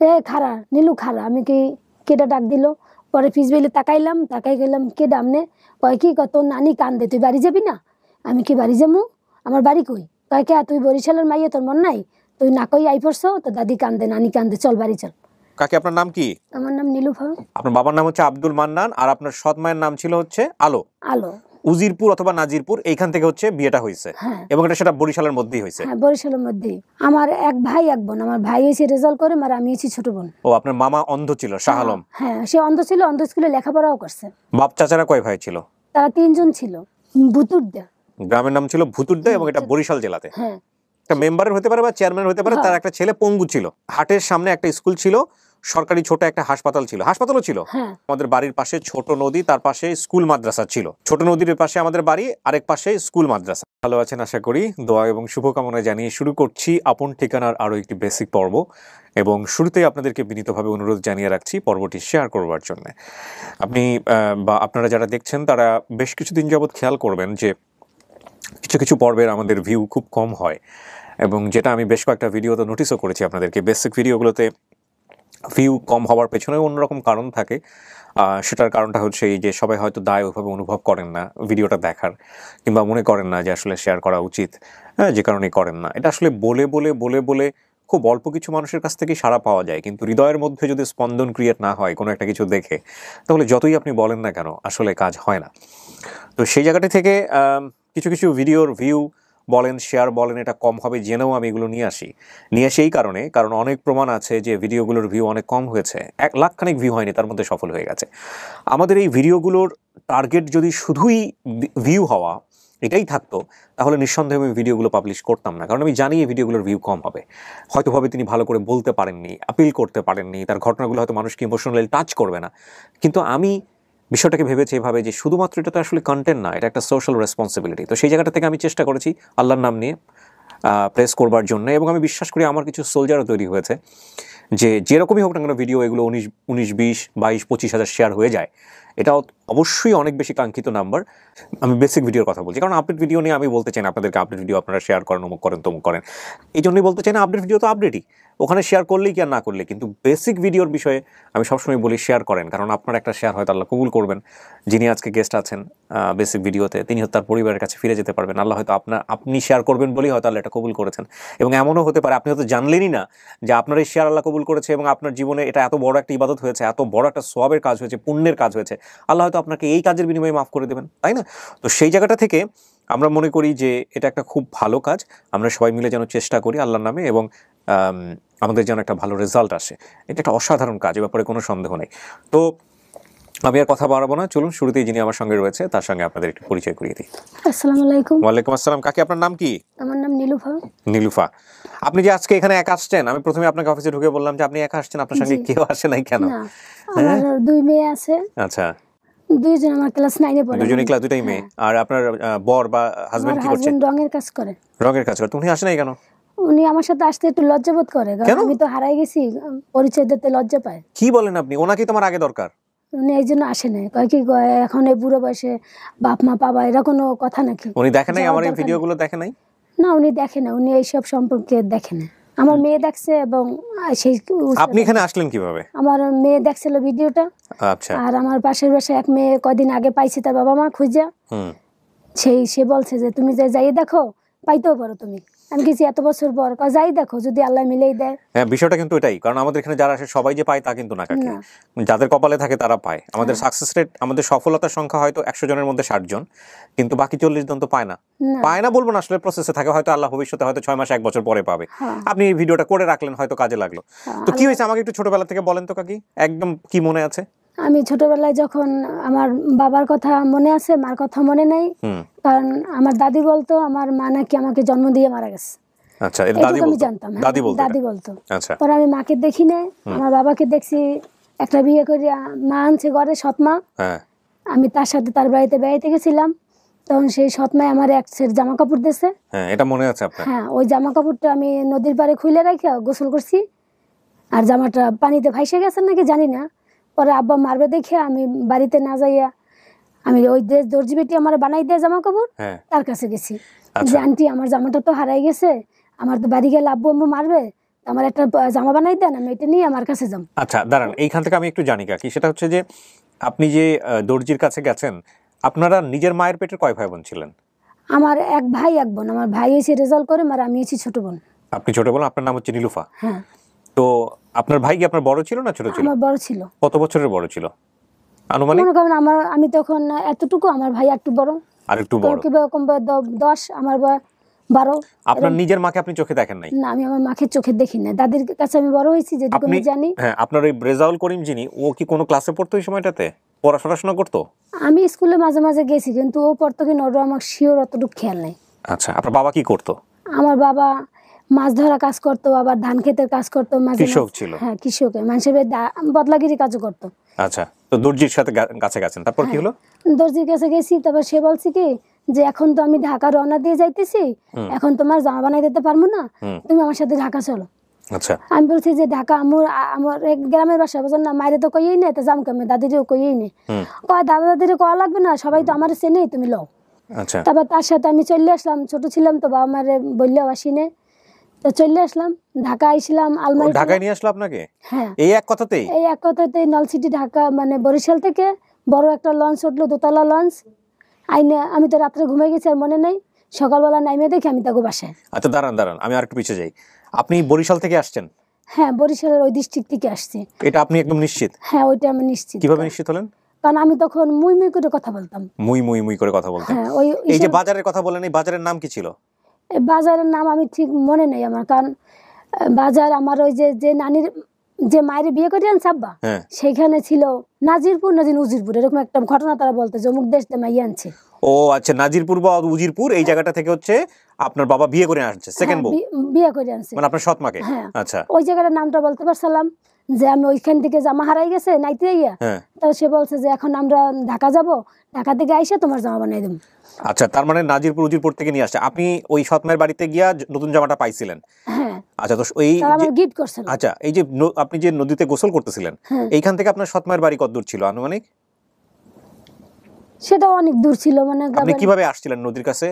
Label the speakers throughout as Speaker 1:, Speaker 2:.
Speaker 1: এ খারা নীলু খারা, আমি কি কেটা ডাক দিল। পরে ফিসবেলে তাকাইলাম, তাকাই গেলাম কে ডামনে, কয় কি কত নানি কান্দে, তুই বাড়ি যাবি না? আমি কি বাড়ি যাবো, আমার বাড়ি কই? কয় কে তুই বরিশালের মাইয়া, তোর মন নাই? তুই না কই আই পড়ছো, তো দাদি কান্দে নানি কান্দে, চল বাড়ি চল।
Speaker 2: কাকি আপনার নাম কি?
Speaker 1: আমার নাম নীলুফা।
Speaker 2: আপনার বাবার নাম হচ্ছে আব্দুল মান্নান, আর আপনার সৎ মায়ের নাম ছিল হচ্ছে আলো।
Speaker 1: আলো।
Speaker 2: উজিরপুর অথবা নাজিরপুর, এইখান থেকে হচ্ছে বিয়েটা হয়েছে। এবং এটা সেটা বরিশালের মধ্যেই হয়েছে।
Speaker 1: হ্যাঁ, বরিশালের মধ্যেই। আমার এক ভাই এক বোন, আমার ভাই হয়েছে রেজাল্ট করে, আর আমি হয়েছি ছোট বোন।
Speaker 2: ও, আপনার মামা অন্ধ ছিল, শাহ আলম?
Speaker 1: হ্যাঁ, সে অন্ধ ছিল, অন্ধ স্কুলে লেখাপড়াও করছে।
Speaker 2: বাপ চাচারা কয় ভাই ছিল?
Speaker 1: তারা 3 জন ছিল। ভুতুরদা
Speaker 2: গ্রামের নাম ছিল ভুতুরদা, এবং এটা বরিশাল জেলাতে।
Speaker 1: হ্যাঁ,
Speaker 2: একটা মেম্বারের হতে পারে বা চেয়ারম্যান হতে পারে, তার একটা ছেলে পঙ্গু ছিল। হাটের সামনে একটা স্কুল ছিল, সরকারি ছোট একটা হাসপাতাল ছিল, হাসপাতালও ছিল। আমাদের বাড়ির পাশে ছোট নদী, তার পাশে স্কুল মাদ্রাসা ছিল। ছোট নদীর পাশে আমাদের বাড়ি, আরেক পাশে স্কুল মাদ্রাসা। ভালো আছেন আশা করি, দোয়া এবং শুভকামনা জানিয়ে শুরু করছি আপন ঠিকানার আরো একটি বেসিক পর্ব। এবং শুরুতেই আপনাদেরকে বিনীতভাবে অনুরোধ জানিয়ে রাখছি পর্বটি শেয়ার করবার জন্য। আপনি বা আপনারা যারা দেখছেন তারা বেশ কিছুদিন যাবৎ খেয়াল করবেন যে কিছু কিছু পর্বের আমাদের ভিউ খুব কম হয়, এবং যেটা আমি বেশ কয়েকটা ভিডিওতে নোটিসও করেছি আপনাদেরকে। বেসিক ভিডিওগুলোতে ভিউ কম হওয়ার পেছনে অন্যরকম কারণ থাকে। সেটার কারণটা হচ্ছে এই যে সবাই হয়তো দায় ওইভাবে অনুভব করেন না ভিডিওটা দেখার, কিংবা মনে করেন না যে আসলে শেয়ার করা উচিত, যে কারণেই করেন না। এটা আসলে বলে বলে বলে বলে খুব অল্প কিছু মানুষের কাছ থেকেই সাড়া পাওয়া যায়, কিন্তু হৃদয়ের মধ্যে যদি স্পন্দন ক্রিয়েট না হয় কোনো একটা কিছু দেখে, তাহলে যতই আপনি বলেন না কেন আসলে কাজ হয় না। তো সেই জায়গাটি থেকে কিছু কিছু ভিডিওর ভিউ বলেন, শেয়ার বলেন, এটা কম হবে জেনেও আমি এগুলো নিয়ে আসি এই কারণে, কারণ অনেক প্রমাণ আছে যে ভিডিওগুলোর ভিউ অনেক কম হয়েছে। 1 লাখ খানিক ভিউ হয়নি, তার মধ্যে সফল হয়ে গেছে। আমাদের এই ভিডিওগুলোর টার্গেট যদি শুধুই ভিউ হওয়া এটাই থাকতো, তাহলে নিঃসন্দেহে আমি ভিডিওগুলো পাবলিশ করতাম না, কারণ আমি জানি এই ভিডিওগুলোর ভিউ কম হবে। হয়তোভাবে তিনি ভালো করে বলতে পারেননি, আপিল করতে পারেননি, তার ঘটনাগুলো হয়তো মানুষকে ইমোশনালি টাচ করবে না। কিন্তু আমি বিষয়টাকে ভেবেছি এভাবে যে শুধুমাত্র এটা তো আসলে কন্টেন্ট না, এটা একটা সোশ্যাল রেসপন্সিবিলিটি। তো সেই জায়গাটা থেকে আমি চেষ্টা করেছি আল্লাহর নাম নিয়ে প্রেস করবার জন্য, এবং আমি বিশ্বাস করি আমার কিছু সোলজারও তৈরি হয়েছে যে যেরকমই হোক না কেন ভিডিও এগুলো 19, 20, 22, 25 হাজার শেয়ার হয়ে যায়। এটাও অবশ্যই অনেক বেশি কাঙ্ক্ষিত নাম্বার। আমি বেসিক ভিডিওর কথা বলছি, কারণ আপডেট ভিডিও নিয়ে আমি বলতে চাই না আপনাদেরকে আপডেট ভিডিও আপনারা শেয়ার করেন, অমুক করেন, তমুক করেন, এই জন্যই বলতে চাই না। আপডেট ভিডিও তো আপডেটই, ওখানে শেয়ার করলেই কি আর না করলে, কিন্তু বেসিক ভিডিওর বিষয়ে আমি সবসময় বলি শেয়ার করেন, কারণ আপনার একটা শেয়ার হয়তো আল্লাহ কবুল করবেন। যিনি আজকে গেস্ট আছেন বেসিক ভিডিওতে, তিনি হয়তো তার পরিবারের কাছে ফিরে যেতে পারবেন। আল্লাহ হয়তো আপনি শেয়ার করবেন বলেই হয়তো আল্লাহ এটা কবুল করেছেন। এবং এমনও হতে পারে আপনি হয়তো জানলেনই না যে আপনার এই শেয়ার আল্লাহ কবুল করেছে, এবং আপনার জীবনে এটা এত বড় একটা ইবাদত হয়েছে, এত বড় একটা সওয়াবের কাজ হয়েছে, পুণ্যের কাজ হয়েছে, আল্লাহ হয়তো আপনাকে এই কাজের বিনিময়ে মাফ করে দেবেন, তাই না? তো সেই জায়গাটা থেকে আমরা মনে করি যে এটা একটা খুব ভালো কাজ। আমরা সবাই মিলে যেন চেষ্টা করি আল্লাহর নামে, এবং আমাদের যেন একটা ভালো রেজাল্ট আসে। এটা একটা অসাধারণ কাজ, এ ব্যাপারে কোনো সন্দেহ নেই। তো আমি আর কথা বাড়াবো না, চলুন শুরুতেই যিনি আমার সঙ্গে রয়েছে তার সঙ্গে আপনাদের একটু পরিচয় করিয়ে দিই।
Speaker 1: আসসালামু আলাইকুম।
Speaker 2: ওয়ালাইকুম আসসালাম। কাকি আপনার নাম কি?
Speaker 1: আমার নাম নীলুফা।
Speaker 2: নীলুফা, আপনি যে আজকে এখানে একা আসছেন, আমি প্রথমে আপনাকে অফিসে ঢুকে বললাম যে আপনি একা আসছেন, আপনার সঙ্গে কেউ আসে নাই কেন?
Speaker 1: না, আমার 2 মেয়ে আছে।
Speaker 2: আচ্ছা,
Speaker 1: 2 জন আমার ক্লাস 9 এ পড়ে।
Speaker 2: দুজনেই ক্লাস, দুটাই মেয়ে। আর আপনার বর বা হাজবেন্ড কি করছে?
Speaker 1: হাজবেন্ড রঙের কাজ করে।
Speaker 2: রঙের কাজ করে। উনি আসে নাই কেন?
Speaker 1: উনি আমার সাথে আসতে একটু লজ্জাবোধ করে, কারণ আমি তো হারাই গেছি, পরিচয় দিতে লজ্জা পায়।
Speaker 2: কি বলেন আপনি? ওনাকেই তোমার আগে দরকার।
Speaker 1: উনি এই জন্য আসে নাই, কয় কি এখন এই বুড়ো বয়সে বাপ মা পাবা, এরা কোনো কথা নাকি?
Speaker 2: উনি দেখে নাই আমার এই ভিডিওগুলো? দেখে নাই?
Speaker 1: না, উনি দেখে না, উনি এইসব সম্পর্কে দেখে না। আমার মেয়ে দেখছে, এবং সেই
Speaker 2: আপনি এখানে আসলেন কিভাবে?
Speaker 1: আমার মেয়ে দেখছিল ভিডিওটা।
Speaker 2: আচ্ছা।
Speaker 1: আর আমার পাশের বাসায় এক মেয়ে কয়দিন আগে পাইছে তার বাবা মা খুঁজা, সে বলছে যে তুমি যাই দেখো, পাইতেও পারো তুমি। আমি কিছু এত বছর পর যাই দেখো, যদি আল্লাহ মিলেই দেয়।
Speaker 2: হ্যাঁ, বিষয়টা কিন্তু এটাই, কারণ আমাদের এখানে যারা আসে সবাই যে পায় তা কিন্তু না কাকি। যাদের কপালে থাকে তারা পায়। আমাদের সাকসেস রেট, আমাদের সফলতার সংখ্যা হয়তো 100 জনের মধ্যে 60 জন, কিন্তু বাকি 40 জন তো পায় না। পায় না বলবো না, আসলে প্রসেসে থাকে, হয়তো আল্লাহ ভবিষ্যতে হয়তো 6 মাস 1 বছর পরে পাবে। আপনি এই ভিডিওটা করে রাখলেন, হয়তো কাজে লাগলো। তো কি হয়েছে আমাকে একটু ছোটবেলা থেকে বলেন তো কাকি, একদম কি মনে আছে?
Speaker 1: আমি ছোটবেলায় যখন আমার বাবার কথা মনে আছে, মার কথা মনে নাই, কারণ আমার দাদি বলতো আমার মা নাকি আমাকে জন্ম দিয়ে মারা গেছে।
Speaker 2: আচ্ছা, এটা দাদি বলতো?
Speaker 1: আমি জানতাম, দাদি বলতো।
Speaker 2: আচ্ছা।
Speaker 1: পরে আমি মাকে দেখি না, আমার বাবাকে দেখছি, একটা বিয়ে করে মা আনছে ঘরে, সৎমা। আমি তার সাথে তার বাড়িতে বেড়াইতে গেছিলাম, তখন সেই সৎমায় আমার এক সেট জামা কাপড় দিয়েছে।
Speaker 2: হ্যাঁ, এটা মনে আছে আপনার?
Speaker 1: হ্যাঁ, ওই জামা কাপড়টা আমি নদীর পাড়ে খুলে রেখে গোসল করছি, আর জামাটা পানিতে ভাইসে গেছে নাকি জানি না। পরে আব্বা মারবে দেখে আমি বাড়িতে না যাইয়া আমি ওই দর্জি বেটি আমার বানাই দেয় জামা কাপড়, তার কাছে গেছি যে আন্টি আমার জামাটা তো হারাই গেছে, আমার তো বাড়ি গেলে আব্বু আম্মু মারবে, আমার একটা জামা বানাই দেন, আমি এটা নিয়ে আমার কাছে যাম।
Speaker 2: আচ্ছা দাঁড়ান, এইখান থেকে আমি একটু জানি কি সেটা হচ্ছে যে আপনি যে দর্জির কাছে গেছেন, আপনারা নিজের মায়ের পেটের কয় ভাই বোন ছিলেন?
Speaker 1: আমার এক ভাই এক বোন, আমার ভাই এসে রেজাল্ট করে, আর আমি এসে ছোট বোন।
Speaker 2: আপনি ছোট বোন, আপনার নাম হচ্ছে নীলুফা।
Speaker 1: হ্যাঁ।
Speaker 2: তো আপনার ভাই কি আপনার বড় ছিল না ছোট ছিল?
Speaker 1: আমার বড় ছিল।
Speaker 2: কত বছরের বড় ছিল আনুমানিক?
Speaker 1: মনে করেন আমি তখন এতটুকু, আমার ভাই একটু বড়,
Speaker 2: আর একটু বড়।
Speaker 1: কিরকম 10, আমার 12।
Speaker 2: আপনার নিজের মাকে আপনি চোখে দেখেন নাই?
Speaker 1: না, আমি আমার মাকে চোখে দেখি না, দাদির কাছে আমি বড় হয়েছি যেটুকু আমি জানি।
Speaker 2: হ্যাঁ, আপনার ওই রেজাউল করিম যিনি, ও কি কোনো ক্লাসে পড়তো ওই সময়টাতে, পড়াশোনা করতো?
Speaker 1: আমি স্কুলে মাঝে মাঝে গেছি, কিন্তু ও পড়তো কিনা ওটা আমার শিওর অতটুকু খেয়াল নেই।
Speaker 2: আচ্ছা, আপনার বাবা কি করতো?
Speaker 1: আমার বাবা মাছ ধরা কাজ করতো, আবার ধান ক্ষেতের কাজ করতো,
Speaker 2: কৃষক ছিল।
Speaker 1: হ্যাঁ, কৃষক, মানুষের বদলাগিরি কাজও করতো।
Speaker 2: আচ্ছা, তো দর্জির সাথে কাছে গেছেন, তারপর কি হলো?
Speaker 1: দর্জির কাছে গেছি, তারপর সে বলছে কি যে এখন তো আমি ঢাকা রওনা দিয়ে যাইতেছি, এখন তোমার জামা বানাই দিতে পারবো না, তুমি আমার সাথে ঢাকা চলো।
Speaker 2: আচ্ছা,
Speaker 1: আমি বলছি যে ঢাকা আমার এক গ্রামের বাসা, বুঝলেন না, মায়ের তো কইই নেই, তো জাম কেমন, দাদিরও কইই নেই, কয় দাদা দাদিরও কয়া লাগবে না, সবাই তো আমার চেনে, তুমি লও।
Speaker 2: আচ্ছা,
Speaker 1: তারপর তার সাথে আমি চলে আসলাম, ছোট ছিলাম তো, বাবা মারে বললেও আসিনে, তো চলে আসলাম, ঢাকা আইছিলাম। আলমারি
Speaker 2: ঢাকায় নিয়ে আসলো আপনাকে?
Speaker 1: হ্যাঁ,
Speaker 2: এই এক কথাতেই?
Speaker 1: এই এক কথাতেই নলসিটি ঢাকা, মানে বরিশাল থেকে বড় একটা লঞ্চ উঠলো, দোতলা লঞ্চ আইনে, আমি তো রাত্রে ঘুমাই গেছি, আর মনে নেই, সকালবেলা নাইমে দেখি আমি তাকে বাসায়।
Speaker 2: আচ্ছা দাঁড়ান, আমি আর একটু পিছিয়ে যাই। আপনি বরিশাল থেকে আসছেন?
Speaker 1: হ্যাঁ, বরিশালের ওই ডিস্ট্রিক্ট থেকে আসছি।
Speaker 2: এটা আপনি একদম নিশ্চিত?
Speaker 1: হ্যাঁ, ওইটা আমি নিশ্চিত।
Speaker 2: কিভাবে নিশ্চিত হলেন?
Speaker 1: কারণ আমি তখন মুই মুই করে কথা বলতাম।
Speaker 2: মুই করে কথা বলতেন?
Speaker 1: হ্যাঁ,
Speaker 2: এই যে বাজারের কথা বলেন, এই বাজারের নাম কি ছিল?
Speaker 1: বাজারের নাম আমি ঠিক মনে নেই আমার, কারণ বাজার আমার ওই যে নানির যে মায়ের বিয়ে করে আনছে আব্বা, সেইখানে ছিল নাজিরপুর উজিরপুর, এরকম একটা ঘটনা তারা বলতে, যে অমুক দেশ মাই আনছে।
Speaker 2: ও আচ্ছা, নাজিরপুর বা উজিরপুর এই জায়গাটা থেকে হচ্ছে আপনার বাবা বিয়ে করে আসছে, সেকেন্ড বউ
Speaker 1: বিয়ে করে আনছে,
Speaker 2: মানে আপনার সৎ মাকে।
Speaker 1: আচ্ছা, ওই জায়গাটার নামটা বলতে পারছিলাম, যে আমি ওইখান থেকে জামা হারাই গেছে নাইতে ইয়া, তো সে বলছে যে এখন আমরা ঢাকা যাব, ঢাকা থেকে আইসা তোমার জামা বানাই দেব।
Speaker 2: আচ্ছা, তার মানে নাজিরপুর উজিরপুর থেকে নিয়ে আসছে, আপনি ওই সৎ মায়ের বাড়িতে গিয়া নতুন জামাটা পাইছিলেন?
Speaker 1: হ্যাঁ।
Speaker 2: আচ্ছা, তো এই
Speaker 1: গিফট করছিল।
Speaker 2: আচ্ছা, এই যে আপনি যে নদীতে গোসল করতেছিলেন, এইখান থেকে আপনার সৎ মায়ের বাড়ি কত দূর ছিল আনুমানিক?
Speaker 1: সেটা অনেক দূর ছিল। মানে
Speaker 2: আপনি কিভাবে আসছিলেন নদীর কাছে?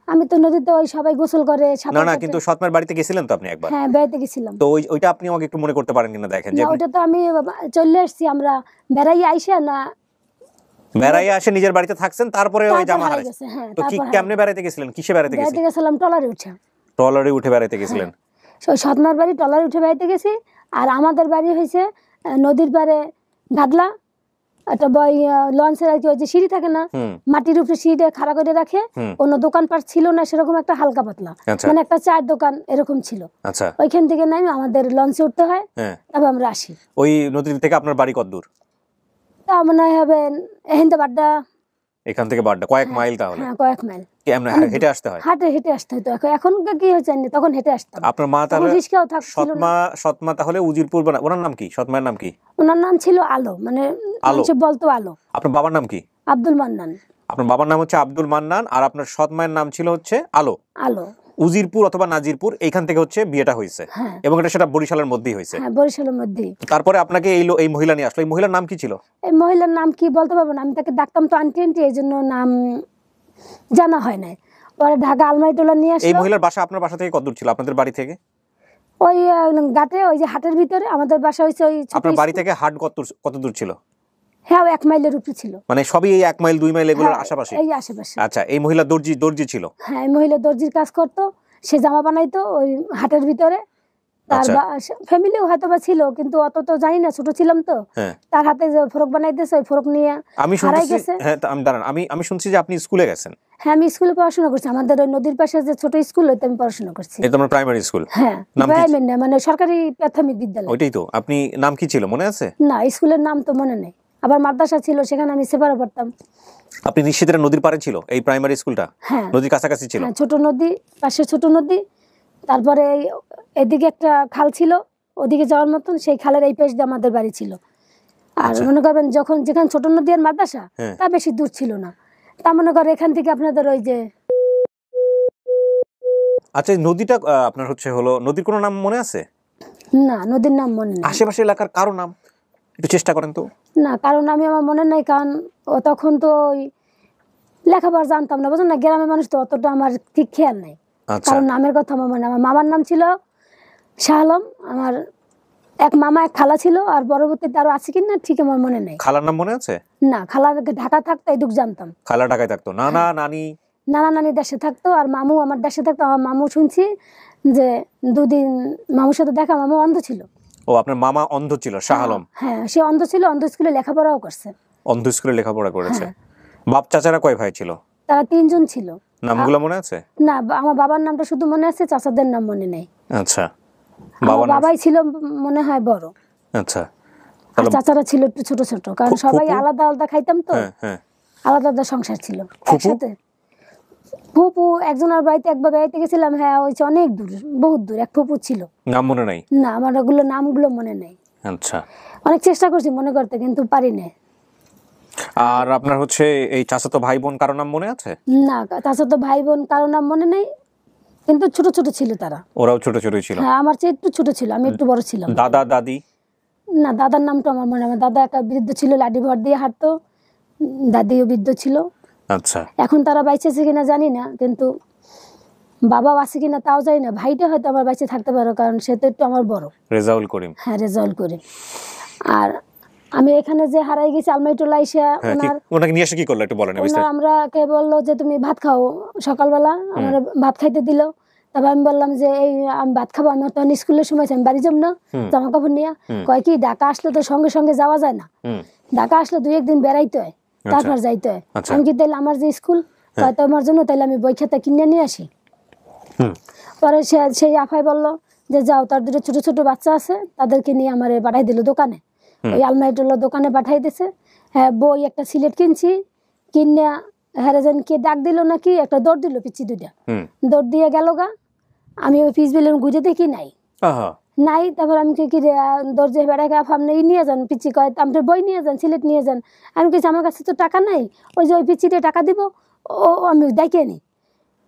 Speaker 1: আমি তো নদীতে ওই সবাই গোসল করে,
Speaker 2: না কিন্তু সৎ মায়ের বাড়িতে গেছিলেন তো আপনি একবার?
Speaker 1: হ্যাঁ, বেড়াইতে গেছিলাম।
Speaker 2: তো ওইটা আপনি আমাকে একটু মনে করতে পারেন কিনা দেখেন।
Speaker 1: যে ওইটা তো আমি চলে আসছি, আমরা বেড়াই আইসা না,
Speaker 2: বেড়াইয়া এসে নিজের বাড়িতে থাকছেন, তারপরে ওই জামা হারাইছে। তো কি কেমনে বেড়াইতে গেছিলেন, কিসে বেড়াইতে গেছিলেন?
Speaker 1: বেড়াইতে গেছিলাম ট্রলারে উঠে।
Speaker 2: ট্রলারে উঠে বেড়াইতে গেছিলেন?
Speaker 1: ওই সৎমার বাড়ি ট্রলারে উঠে বেড়াইতে গেছি, আর আমাদের বাড়ি হয়েছে নদীর পাড়ে ঘাটলা, একটা লঞ্চের আর কি, ওই যে সিঁড়ি থাকে না, মাটির উপরে সিঁড়িটা খাড়া করে রাখে, কোনো দোকানপাট ছিল না সেরকম, একটা হালকা পাতলা, মানে একটা চায়ের দোকান এরকম ছিল।
Speaker 2: আচ্ছা,
Speaker 1: ওইখান থেকে নাই আমাদের লঞ্চে উঠতে হয়, তারপর আমরা আসি।
Speaker 2: ওই নদী থেকে আপনার বাড়ি কত দূর?
Speaker 1: তা মনে হবে এখান থেকে বাড্ডা,
Speaker 2: এখান থেকে বাড্ডা কয়েক মাইল? তাহলে
Speaker 1: হ্যাঁ, কয়েক মাইল।
Speaker 2: কেমনে হেঁটে আসতে হয়?
Speaker 1: হেঁটে আসতে হতো। এখন কি হয়েছে, তখন হেঁটে আসতাম।
Speaker 2: আপনার মা তাহলে সৎমা তাহলে উজিরপুর, ওনার নাম কি, সৎমায়ের নাম কি?
Speaker 1: ওনার নাম ছিল আলো, মানে বলতো আলো।
Speaker 2: আপনার বাবার নাম কি?
Speaker 1: আব্দুল মান্নান।
Speaker 2: আপনার বাবার নাম হচ্ছে আব্দুল মান্নান, আর আপনার সৎমায়ের নাম ছিল হচ্ছে আলো। উজিরপুর অথবা নাজিরপুর, এইখান থেকে হচ্ছে বিয়েটা হয়েছে, এবং এটা সেটা বরিশালের মধ্যেই হয়েছে।
Speaker 1: হ্যাঁ, বরিশালের মধ্যেই।
Speaker 2: তারপরে আপনাকে এই মহিলা নিয়ে আসলো। এই মহিলার নাম কি ছিল?
Speaker 1: এই মহিলার নাম কি বলতে পারবো না, আমি তাকে ডাকতাম তো আন্টি আন্টি, এই জন্য নাম জানা হয় নাই। পরে ঢাকা আলমারি টোলা নিয়ে আসলো।
Speaker 2: এই মহিলার বাসা আপনার বাসা থেকে কত দূর ছিল, আপনাদের বাড়ি থেকে?
Speaker 1: ওই ঘাটে, ওই যে হাটের ভিতরে আমাদের বাসা হয়েছে। ওই
Speaker 2: আপনার বাড়ি থেকে হাট কত দূর ছিল?
Speaker 1: হ্যাঁ, 1 মাইলের উপরে ছিল।
Speaker 2: মানে সবই এই 1 মাইল 2 মাইল এগুলোর আশেপাশে?
Speaker 1: এই আশেপাশে।
Speaker 2: আচ্ছা, এই মহিলা দর্জি ছিল?
Speaker 1: হ্যাঁ, এই মহিলা দর্জির কাজ করতো, সে জামা বানাইতো ওই হাটের ভিতরে। তার ফ্যামিলিও হয়তো বা ছিল, কিন্তু অত তো জানি না, ছোট ছিলাম তো। তার হাতে যে ফ্রক বানাইতেছে, ওই ফ্রক নিয়ে হারাই গেছে।
Speaker 2: আমি শুনছি যে আপনি স্কুলে গেছেন?
Speaker 1: হ্যাঁ, আমি স্কুলে পড়াশোনা করছি, আমাদের ওই নদীর পাশে যে ছোট স্কুল, ওইতে আমি পড়াশোনা করছি।
Speaker 2: এটা তোমার প্রাইমারি স্কুল?
Speaker 1: হ্যাঁ, প্রাইমারি না, মানে সরকারি প্রাথমিক বিদ্যালয়।
Speaker 2: ওইটাই তো। আপনি নাম কি ছিল মনে আছে?
Speaker 1: না, স্কুলের নাম তো মনে নেই। আবার মাদ্রাসা ছিল, সেখানে আমি সেপারে পড়তাম।
Speaker 2: আপনি নিশ্চিত নদীর পাড়ে ছিল এই প্রাইমারি স্কুলটা?
Speaker 1: হ্যাঁ,
Speaker 2: নদীর কাছাকাছি ছিল?
Speaker 1: হ্যাঁ, ছোট নদী, পাশে ছোট নদী, তারপরে এদিকে একটা খাল ছিল, ওদিকে যাওয়ার মতন, সেই খালের এই পাশ দিয়ে আমাদের বাড়ি ছিল। আর মনে করবেন যেখানে ছোট নদী আর মাদ্রাসা, তা বেশি দূর ছিল না। তা মনে করেন এখান থেকে আপনাদের ওই যে।
Speaker 2: আচ্ছা, নদীটা আপনার হলো নদীর কোনো নাম মনে আছে?
Speaker 1: না, নদীর নাম মনে নেই।
Speaker 2: আশেপাশের এলাকার কারো নাম একটু চেষ্টা করেন তো।
Speaker 1: না, কারণ আমার মনে নাই, কারণ তখন তো ওই লেখাপড়া জানতাম না, বুঝলেন না, গ্রামের মানুষ তো অতটা আমার ঠিক খেয়াল নাই। কারণ নামের কথা আমার মনে, আমার মামার নাম ছিল শাহ আলম আমার এক মামা এক খালা ছিল, আর পরবর্তীতে আরো আছে কিনা ঠিক আমার মনে নেই।
Speaker 2: খালার নাম মনে আছে?
Speaker 1: না, খালা ঢাকা থাকতো, এইটুক জানতাম।
Speaker 2: খালা ঢাকায় থাকতো, নানা নানি?
Speaker 1: নানা নানি দেশে থাকতো, আর মামু আমার দেশে থাকতো। আমার মামু শুনছি যে দুদিন মামুর সাথে দেখা, মামু অন্ধ ছিল।
Speaker 2: ও, আপনার মামা অন্ধ ছিল, শাহ আলম?
Speaker 1: হ্যাঁ, সে অন্ধ ছিল, অন্ধ স্কুলে লেখাপড়াও করছে।
Speaker 2: অন্ধ স্কুলে লেখাপড়া করেছে। বাপ চাচারা কয় ভাই ছিল?
Speaker 1: তারা 3 জন ছিল।
Speaker 2: নামগুলো মনে আছে?
Speaker 1: না, আমার বাবার নামটা শুধু মনে আছে, চাচাদের নাম মনে নেই।
Speaker 2: আচ্ছা,
Speaker 1: বাবাই ছিল মনে হয় বড়।
Speaker 2: আচ্ছা,
Speaker 1: আর চাচারা ছিল একটু ছোট ছোট, কারণ সবাই আলাদা আলাদা খাইতাম তো, আলাদা আলাদা সংসার ছিল একসাথে। ফুপু একজনের বাড়িতে একবার বেড়াইতে গেছিলাম, হ্যাঁ ওই অনেক দূর, বহুত দূর। এক ফুপু ছিল,
Speaker 2: নাম মনে নাই?
Speaker 1: না, আমার ওগুলো নামগুলো মনে নেই।
Speaker 2: আচ্ছা,
Speaker 1: অনেক চেষ্টা করছি মনে করতে, কিন্তু পারি না।
Speaker 2: আর আপনার হচ্ছে এই চাচাতো ভাই বোন কারো নাম মনে আছে?
Speaker 1: না, চাচাতো ভাই বোন কারো নাম মনে নেই, কিন্তু ছোট ছোট ছিল তারা।
Speaker 2: ওরাও ছোট ছোটই ছিল?
Speaker 1: হ্যাঁ, আমার চেয়ে একটু ছোট ছিল, আমি একটু বড় ছিলাম।
Speaker 2: দাদা দাদি?
Speaker 1: না, দাদার নামটা আমার মনে, আমার দাদা একটা বৃদ্ধ ছিল, লাঠি ভর দিয়ে হাঁটতো। দাদিও বৃদ্ধ ছিল।
Speaker 2: আচ্ছা,
Speaker 1: এখন তারা বাইচে আছে কিনা জানি না, কিন্তু বাবাও আছে কিনা তাও জানি না। ভাইটা হয়তো আমার বাইচে থাকতে পারো, কারণ সে তো একটু আমার বড়।
Speaker 2: রেজাউল করিম?
Speaker 1: হ্যাঁ, রেজাউল করিম। আর আমি এখানে যে হারাই গেছি আলমাইটোলা আইসা,
Speaker 2: ওনাকে নিয়ে এসে কি করলো একটু বলেন।
Speaker 1: আমরা কে বললো যে তুমি ভাত খাও সকালবেলা, আমার ভাত খাইতে দিল। তারপর আমি বললাম যে এই আমি ভাত খাবো, আমার তখন স্কুলের সময় আমি বাড়ি যাব না, জামা কাপড় নিয়ে। কয় কি, ঢাকা আসলে তো সঙ্গে সঙ্গে যাওয়া যায় না, ঢাকা আসলে 2-1 দিন বেড়াইতে হয়, তারপর যাইতে হয়। আমি কি তাইলে আমার যে স্কুল তোমার জন্য, তাইলে আমি বই খাতা কিনে নিয়ে আসি। পরে সেই আফাই বললো যে যাও, তার 2 ছোট ছোট বাচ্চা আছে, তাদেরকে নিয়ে আমার পাঠাই দিল দোকানে, ওই আলমারিটোলা দোকানে পাঠাই দিছে। হ্যাঁ, বই একটা সিলেট কিনছি, কিনে হ্যাঁ যেন কে ডাক দিল নাকি, একটা দৌড় দিল, পিচ্ছি 2টা দৌড় দিয়ে গেল গা। আমি ওই পিস বিলেন ঘুরে দেখি নাই নাই। তারপর আমি কি রে দরজে বেড়াই আপনি নিয়ে যান, পিচ্ছি কয় আপনার বই নিয়ে যান, সিলেট নিয়ে যান। আমি কিছু আমার কাছে তো টাকা নাই, ওই যে ওই পিচ্ছিতে টাকা দিব, ও আমি ডাইকে আনি।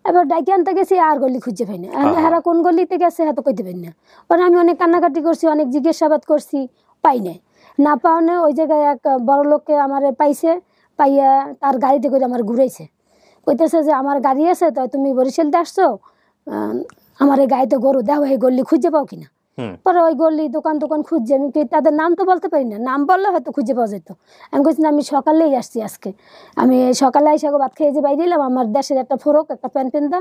Speaker 1: এবার ডাইকে আনতে গেছি, আর গলি খুঁজে পাই না। হারা কোন গলিতে গেছে হয়তো কইতে পারি না। পরে আমি অনেক কান্নাকাটি করছি, অনেক জিজ্ঞাসাবাদ করছি, পাই নাই। না পাওনে ওই জায়গায় এক বড় লোককে আমার পাইছে, পাইয়া তার গাড়িতে করে আমার ঘুরাইছে। কইতেছে যে আমার গাড়ি আছে, তো তুমি বরিশালতে আসছো, আমার এই গাড়িতে গরু দেওয়া, এই গল্লি খুঁজে পাও কিনা। পরে ওই গল্লি দোকান দোকান খুঁজছে, আমি তাদের নাম তো বলতে পারি না, নাম বললে হয়তো খুঁজে পাওয়া যেত। আমি বলছি আমি সকালেই আসছি আজকে, আমি সকালে এসে ভাত খেয়ে যে বাইরে এলাম, আমার দেশের একটা ফোরক একটা প্যান্ট পেন্দা।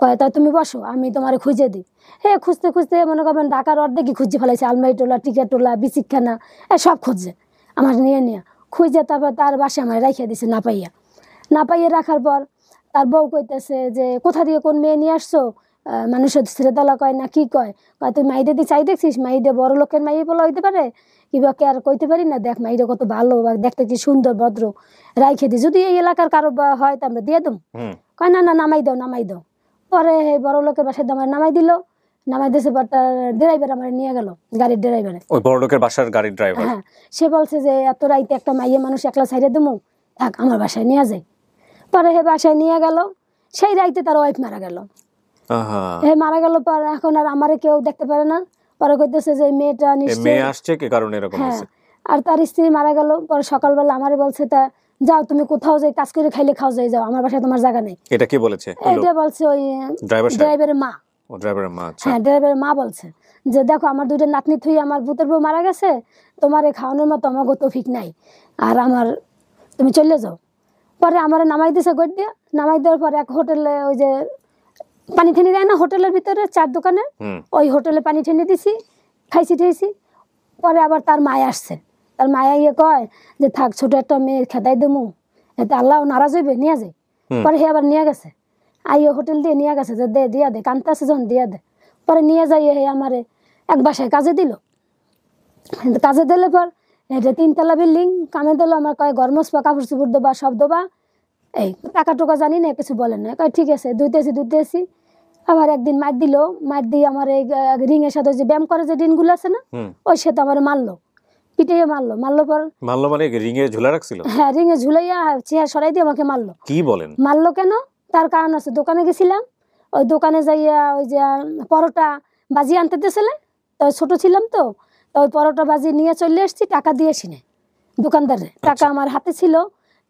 Speaker 1: কয় তাই তুমি বসো, আমি তোমার খুঁজে দিই। হ্যাঁ, খুঁজতে খুঁজতে মনে করবেন ঢাকার অর্ধেকই খুঁজে ফেলাইছে, আলমারি টোলা, টিকা টোলা, বিচিকখানা, সব খুঁজছে আমার নিয়ে খুঁজে। তারপর তার বাসে আমার রাখিয়ে দিছে না পাইয়া রাখার পর তার বউ কইতেছে যে কোথা দিয়ে কোন মেয়ে নিয়ে আসছো, মানুষের ছেলেতলা কয় না কি কয়, তুই মাইদে দিয়ে চাই দেখছিস, মাইদে বড় লোকের মাইয়ে বলা হইতে পারে কিবা, কে আর কইতে পারি না, দেখ মাইদে কত ভালো, বা দেখতে কি সুন্দর ভদ্র, রাইখে দিই, যদি এই এলাকার কারো হয় তা আমরা দিয়ে দেবো। কয় না না, নামাই দাও। পরে বড় লোকের বাসায় আমার নামাই দিল, নামাই দিয়েছে। পর তার ড্রাইভার আমার নিয়ে গেল, গাড়ির ড্রাইভারে,
Speaker 2: ওই বড় লোকের বাসার গাড়ির ড্রাইভার।
Speaker 1: হ্যাঁ, সে বলছে যে এত রাইতে একটা মাইয়ে মানুষ একলা ছাইড়ে দেবো, থাক আমার বাসায় নিয়ে যায়। পরে বাসায় নিয়ে গেল, সেই রাইতে তার ওয়াইফ মারা গেল। মারা গেল পর এখন আর আমারে কেউ দেখতে পারে না। পরে কইতেছে যে মেয়েটা নিশ্চয়ই
Speaker 2: আসছে কি কারণে এরকম হয়েছে।
Speaker 1: আর তার স্ত্রী মারা গেল। পরে সকালবেলা আমারে বলছে তা যাও তুমি কোথাও যাই কাজ করে খাইলে খাও, যাও, আমার বাসায় তোমার জায়গা নেই।
Speaker 2: এটা কি বলেছে?
Speaker 1: এটা বলছে ওই ড্রাইভারের মা। হ্যাঁ, ড্রাইভারের মা বলছে যে দেখো আমার 2টা নাতনি থুই, আমার ভূতের বউ মারা গেছে, তোমার খাওয়ানোর মতো আমার তৌফিক নাই, আর আমার তুমি চলে যাও। পরে আমার নামাই দিয়েছে গড় দিয়ে, নামাই দেওয়ার পর এক হোটেলে, ওই যে পানি ঠেনে দেয় না হোটেলের ভিতরে, 4 দোকানে, ওই হোটেলে পানি ঠেনে দিছি, খাইছি ঠেইছি। পরে আবার তার মায় আসছে, তার মায়া কয় যে থাক ছোট একটা মেয়ের খেদাই দেবো, এতে আল্লাহ নারাজ হইবে, নিয়ে যায়। পরে আবার নিয়ে গেছে, হোটেল দিয়ে নিয়ে গেছে যে দিয়া দে, কানতে আছে যখন দিয়া দে। পরে নিয়ে যাই আমারে এক বাসায় কাজে দিল। কাজে দিলে পর এটা 3 তলা বিল্ডিং, কামে দিল। আমার কয় ঘর মসবা, কাপড় চুপড় দেবা, সব দেবা, এই টাকা টোকা জানি না, কিছু বলেন না। কয় ঠিক আছে, ধুইতেছি। আবার একদিন মার দিল, মার দিয়ে আমার এই রিংয়ের সাথে যে ব্যায়াম করে যে ডিনগুলো আছে না, ওই সাথে আমার মারলো, পিটিয়ে মারলো পর
Speaker 2: মানে রিংয়ে ঝুলা রাখছিল?
Speaker 1: হ্যাঁ, রিংয়ে ঝুলাইয়া চেয়ার সরাই দিয়ে আমাকে মারলো।
Speaker 2: কি বলেন?
Speaker 1: মারলো কেন, তার কারণ আছে। দোকানে গেছিলাম, ওই দোকানে যাইয়া ওই যে পরোটা বাজি আনতে দিয়েছিলে, তো ছোট ছিলাম তো, ওই পরোটা বাজি নিয়ে চলে এসছি, টাকা দিয়েছি না দোকানদারে, টাকা আমার হাতে ছিল।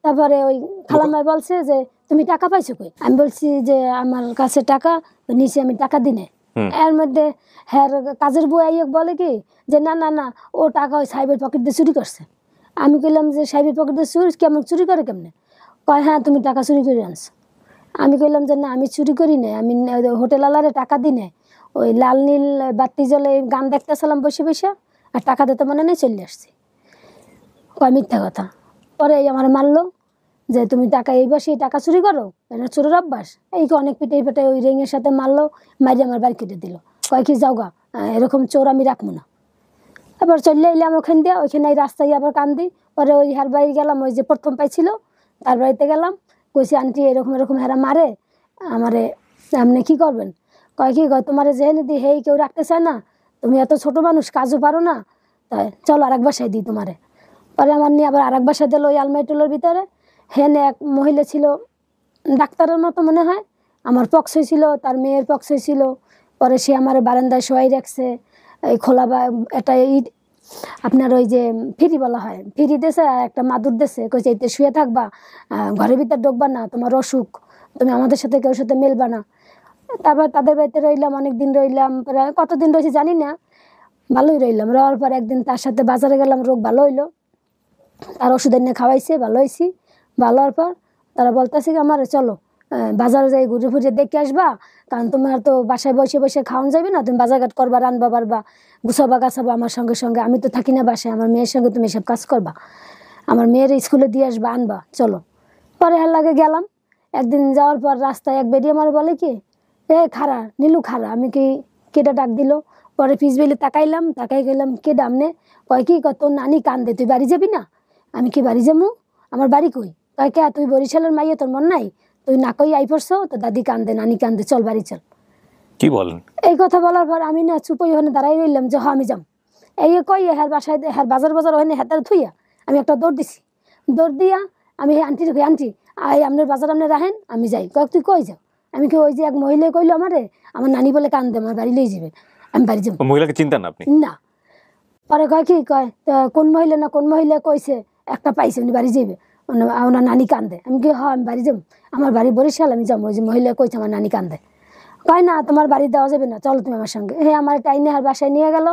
Speaker 1: তারপরে ওই খালাম্মাই বলছে যে তুমি টাকা পাইছো কই? আমি বলছি যে আমার কাছে টাকা নিচে, আমি টাকা দিনে। এর মধ্যে হ্যাঁ কাজের বউ আইয়ে বলে কি যে না না না ও টাকা ওই সাহেবের পকেট দিয়ে চুরি করছে। আমি কইলাম যে সাহেবের পকেট দিয়ে চুরি কেমন চুরি করে কেমনে? কয় হ্যাঁ তুমি টাকা চুরি করে আনছো। আমি কইলাম যে না আমি চুরি করি না, আমি হোটেলওয়ালারে টাকা দিই না, ওই লাল নীল বাতি জ্বলে গান দেখতেছিলাম বসে বসে, আর টাকা দিতে মনে নেই চলে আসছি। কয় মিথ্যা কথা। পরে আমার মারলো যে তুমি টাকা এই বসে টাকা চুরি করো, এটা চোরের অভ্যাস। এই অনেক পিঠে পেটে ওই রেঙের সাথে মারলো, মারি আমার বাড়ি কেটে দিল। কয় কি যাও গা, এরকম চোর আমি রাখবো না। এবার চলে এলাম ওখান দিয়ে, ওইখানে এই রাস্তায় আবার কান্দি। পরে ওই হার বাড়ি গেলাম, ওই যে প্রথম পাইছিল তার বাড়িতে গেলাম, কইছি আন্টি এরকম এরকম হেরা মারে আমারে, আপনি কি করবেন? কয় কি কয় তোমার যেহেন দি হেই কেউ রাখতে চায় না, তুমি এত ছোট মানুষ কাজও পারো না, তাই চলো আরেক বাসায় দিই তোমারে। পরে আমার নিয়ে আবার আরেক বাসায় দিল ওই আলমারিটোলার ভিতরে। হেনে এক মহিলা ছিল ডাক্তারের মতো মনে হয়, আমার পক্স হয়েছিল, তার মেয়ের পক্স হয়েছিল। পরে সে আমার বারান্দায় শোয়াই রাখছে, এই খোলা বা একটা ইট আপনার ওই যে ফিরি বলা হয়, ফিরি দেশে একটা মাদুর দেশে, কইছে এতে শুয়ে থাকবা, ঘরের ভিতর ঢুকবা না, তোমার অসুখ, তুমি আমাদের সাথে কেউ সাথে মিলবা না। তারপর তাদের বাড়িতে রইলাম, অনেক দিন রইলাম, প্রায় কতদিন রয়েছে জানি না, ভালোই রইলাম। রওয়ার পর একদিন তার সাথে বাজারে গেলাম, রোগ ভালো হইলো, তার ওষুধ এনে খাওয়াইছে, ভালো হয়েছি। ভালো হওয়ার পর তারা বলতেছে কি আমার চলো বাজারে যাই ঘুরে ফুরে দেখে আসবা, কারণ তোমার তো বাসায় বসে বসে খাওয়ান যাবে না, তুমি বাজারঘাট করবা, রানবা পারবা, গুছাবা গাছাবা আমার সঙ্গে সঙ্গে, আমি তো থাকি না বাসায়, আমার মেয়ের সঙ্গে তুমি এসব কাজ করবা, আমার মেয়ের স্কুলে দিয়ে আসবা, আনবা, চলো। পরে হার লাগে গেলাম। একদিন যাওয়ার পর রাস্তায় এক বেরিয়ে আমার বলে কি এ খারা নীলু খারা, আমি কি কেটা ডাক দিল। পরে পিস বেলে তাকাইলাম, তাকাই গেলাম কে ডামনে। কয় কি কত নানি কান্দে, তুই বাড়ি যাবি না? আমি কি বাড়ি যাবো, আমার বাড়ি কই? কয় কে তুই বরিশালের মাইয়া, তোর মন নাই, তুই না কই আই পড়ছো, তো দাদি কান্দে নানি কান্দে, চল বাড়ি চল।
Speaker 2: কি বলেন?
Speaker 1: এই কথা বলার পর আমি না চুপ ওখানে দাঁড়াই রইলাম যে আমি যাম। এই কই হ্যাঁ বাসায় হ্যাঁ বাজার ওখানে হাতের থুইয়া আমি একটা দৌড় দিছি। দৌড় দিয়া আমি আন্টির কই আন্টি আপনার বাজার আপনি রাখেন, আমি যাই। কয়েক তুই কই যাও? আমি কি ওই যে এক মহিলা কইলো আমারে আমার নানি বলে কান্দে, আমার বাড়ি লই যাবে, আমি বাড়ি যাবো।
Speaker 2: মহিলাকে চিন্তা না আপনি?
Speaker 1: না। পরে কয় কি কয় কোন মহিলা না কোন মহিলা কইছে একটা পাইছে উনি বাড়ি যাবে, ওনার নানি কান্দে। আমি কি হ্যাঁ আমি বাড়ি যাবো, আমার বাড়ি বরিশাল, আমি যাবো। ওই যে মহিলা কইছে আমার নানি কান্দে। কয় না তোমার বাড়ি দেওয়া যাবে না, চলো তুমি আমার সঙ্গে। হ্যাঁ আমার টাইনে আর বাসায় নিয়ে গেল।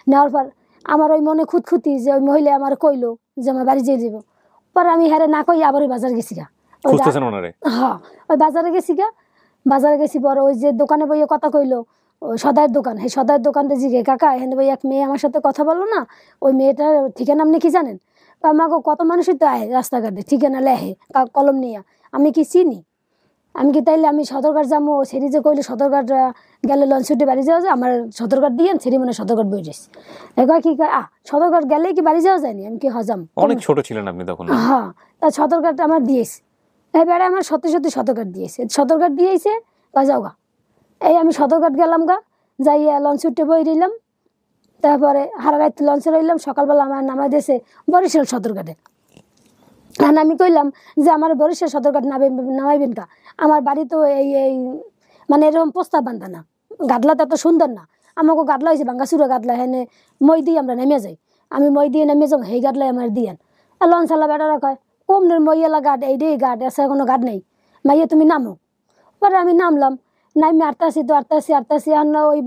Speaker 1: নেওয়ার পর আমার ওই মনে খুঁতখুঁতি যে ওই মহিলা আমার কইলো যে আমার বাড়ি যেয়ে যাবো। পরে আমি হ্যাঁ না কই আবার ওই বাজার গেছি গা। হ্যাঁ ওই বাজারে গেছি গা। বাজারে গেছি পরে ওই যে দোকানে বইয়ে কথা কইলো, ওই সদাইয়ের দোকান, সেই সদাইয়ের দোকানটা জিগে কাকা এখানে বই এক মেয়ে আমার সাথে কথা বললো না, ওই মেয়েটার ঠিকানা আপনি কি জানেন? আমাকে কত মানুষই তো আয় রাস্তাঘাটে ঠিকানা লেহে কলম নিয়ে, আমি কি চিনি? আমি কি তাইলে আমি সদরঘাট যাবো, সেরি যে কইলে সদরঘাট গেলে লঞ্চ ছুটে বাড়ি যাওয়া যায়, আমার সদরঘাট দিয়ে সেরি মানে সদরঘাট বই যাইছি। এবার কি সদরঘাট গেলেই কি বাড়ি যাওয়া যায়নি? আমি কি হজাম,
Speaker 2: অনেক ছোট ছিলেন আপনি তখন।
Speaker 1: হ্যাঁ তা সদরঘাট আমার দিয়েছে, এবারে আমার সত্যি সত্যি সদরঘাট দিয়েছে, সদরঘাট দিয়েছে যাও গা। এই আমি সদরঘাট গেলাম গা, যাইয়া লঞ্চ উঠে বই রইলাম। তারপরে হারা রাত লঞ্চে রইলাম, সকালবেলা আমার নামাই দিয়েছে বরিশাল সদরঘাটে। আর আমি কইলাম যে আমার বরিশাল সদরঘাট নামাইবেন কা, আমার বাড়ি তো এই এই মানে এরকম প্রস্তাব বান্ধা না, গাদলাতে এত সুন্দর না, আমাকে গাদলা হয়েছে ভাঙ্গাচুরা গাদলা, হেনে মই দিয়ে আমরা নেমে যাই, আমি মই দিয়ে নেমে যাবো, সেই গাদলাই আমার দিয়েন। আর লঞ্চ আলা বেটারা কয় কমনের মইয়ালা গাড এই রে গাড, এসে কোনো গাড নেই, মাইয়া তুমি নামো। পরে আমি নামলাম, নামি আটতাছি তো আটতাছি আর না ওই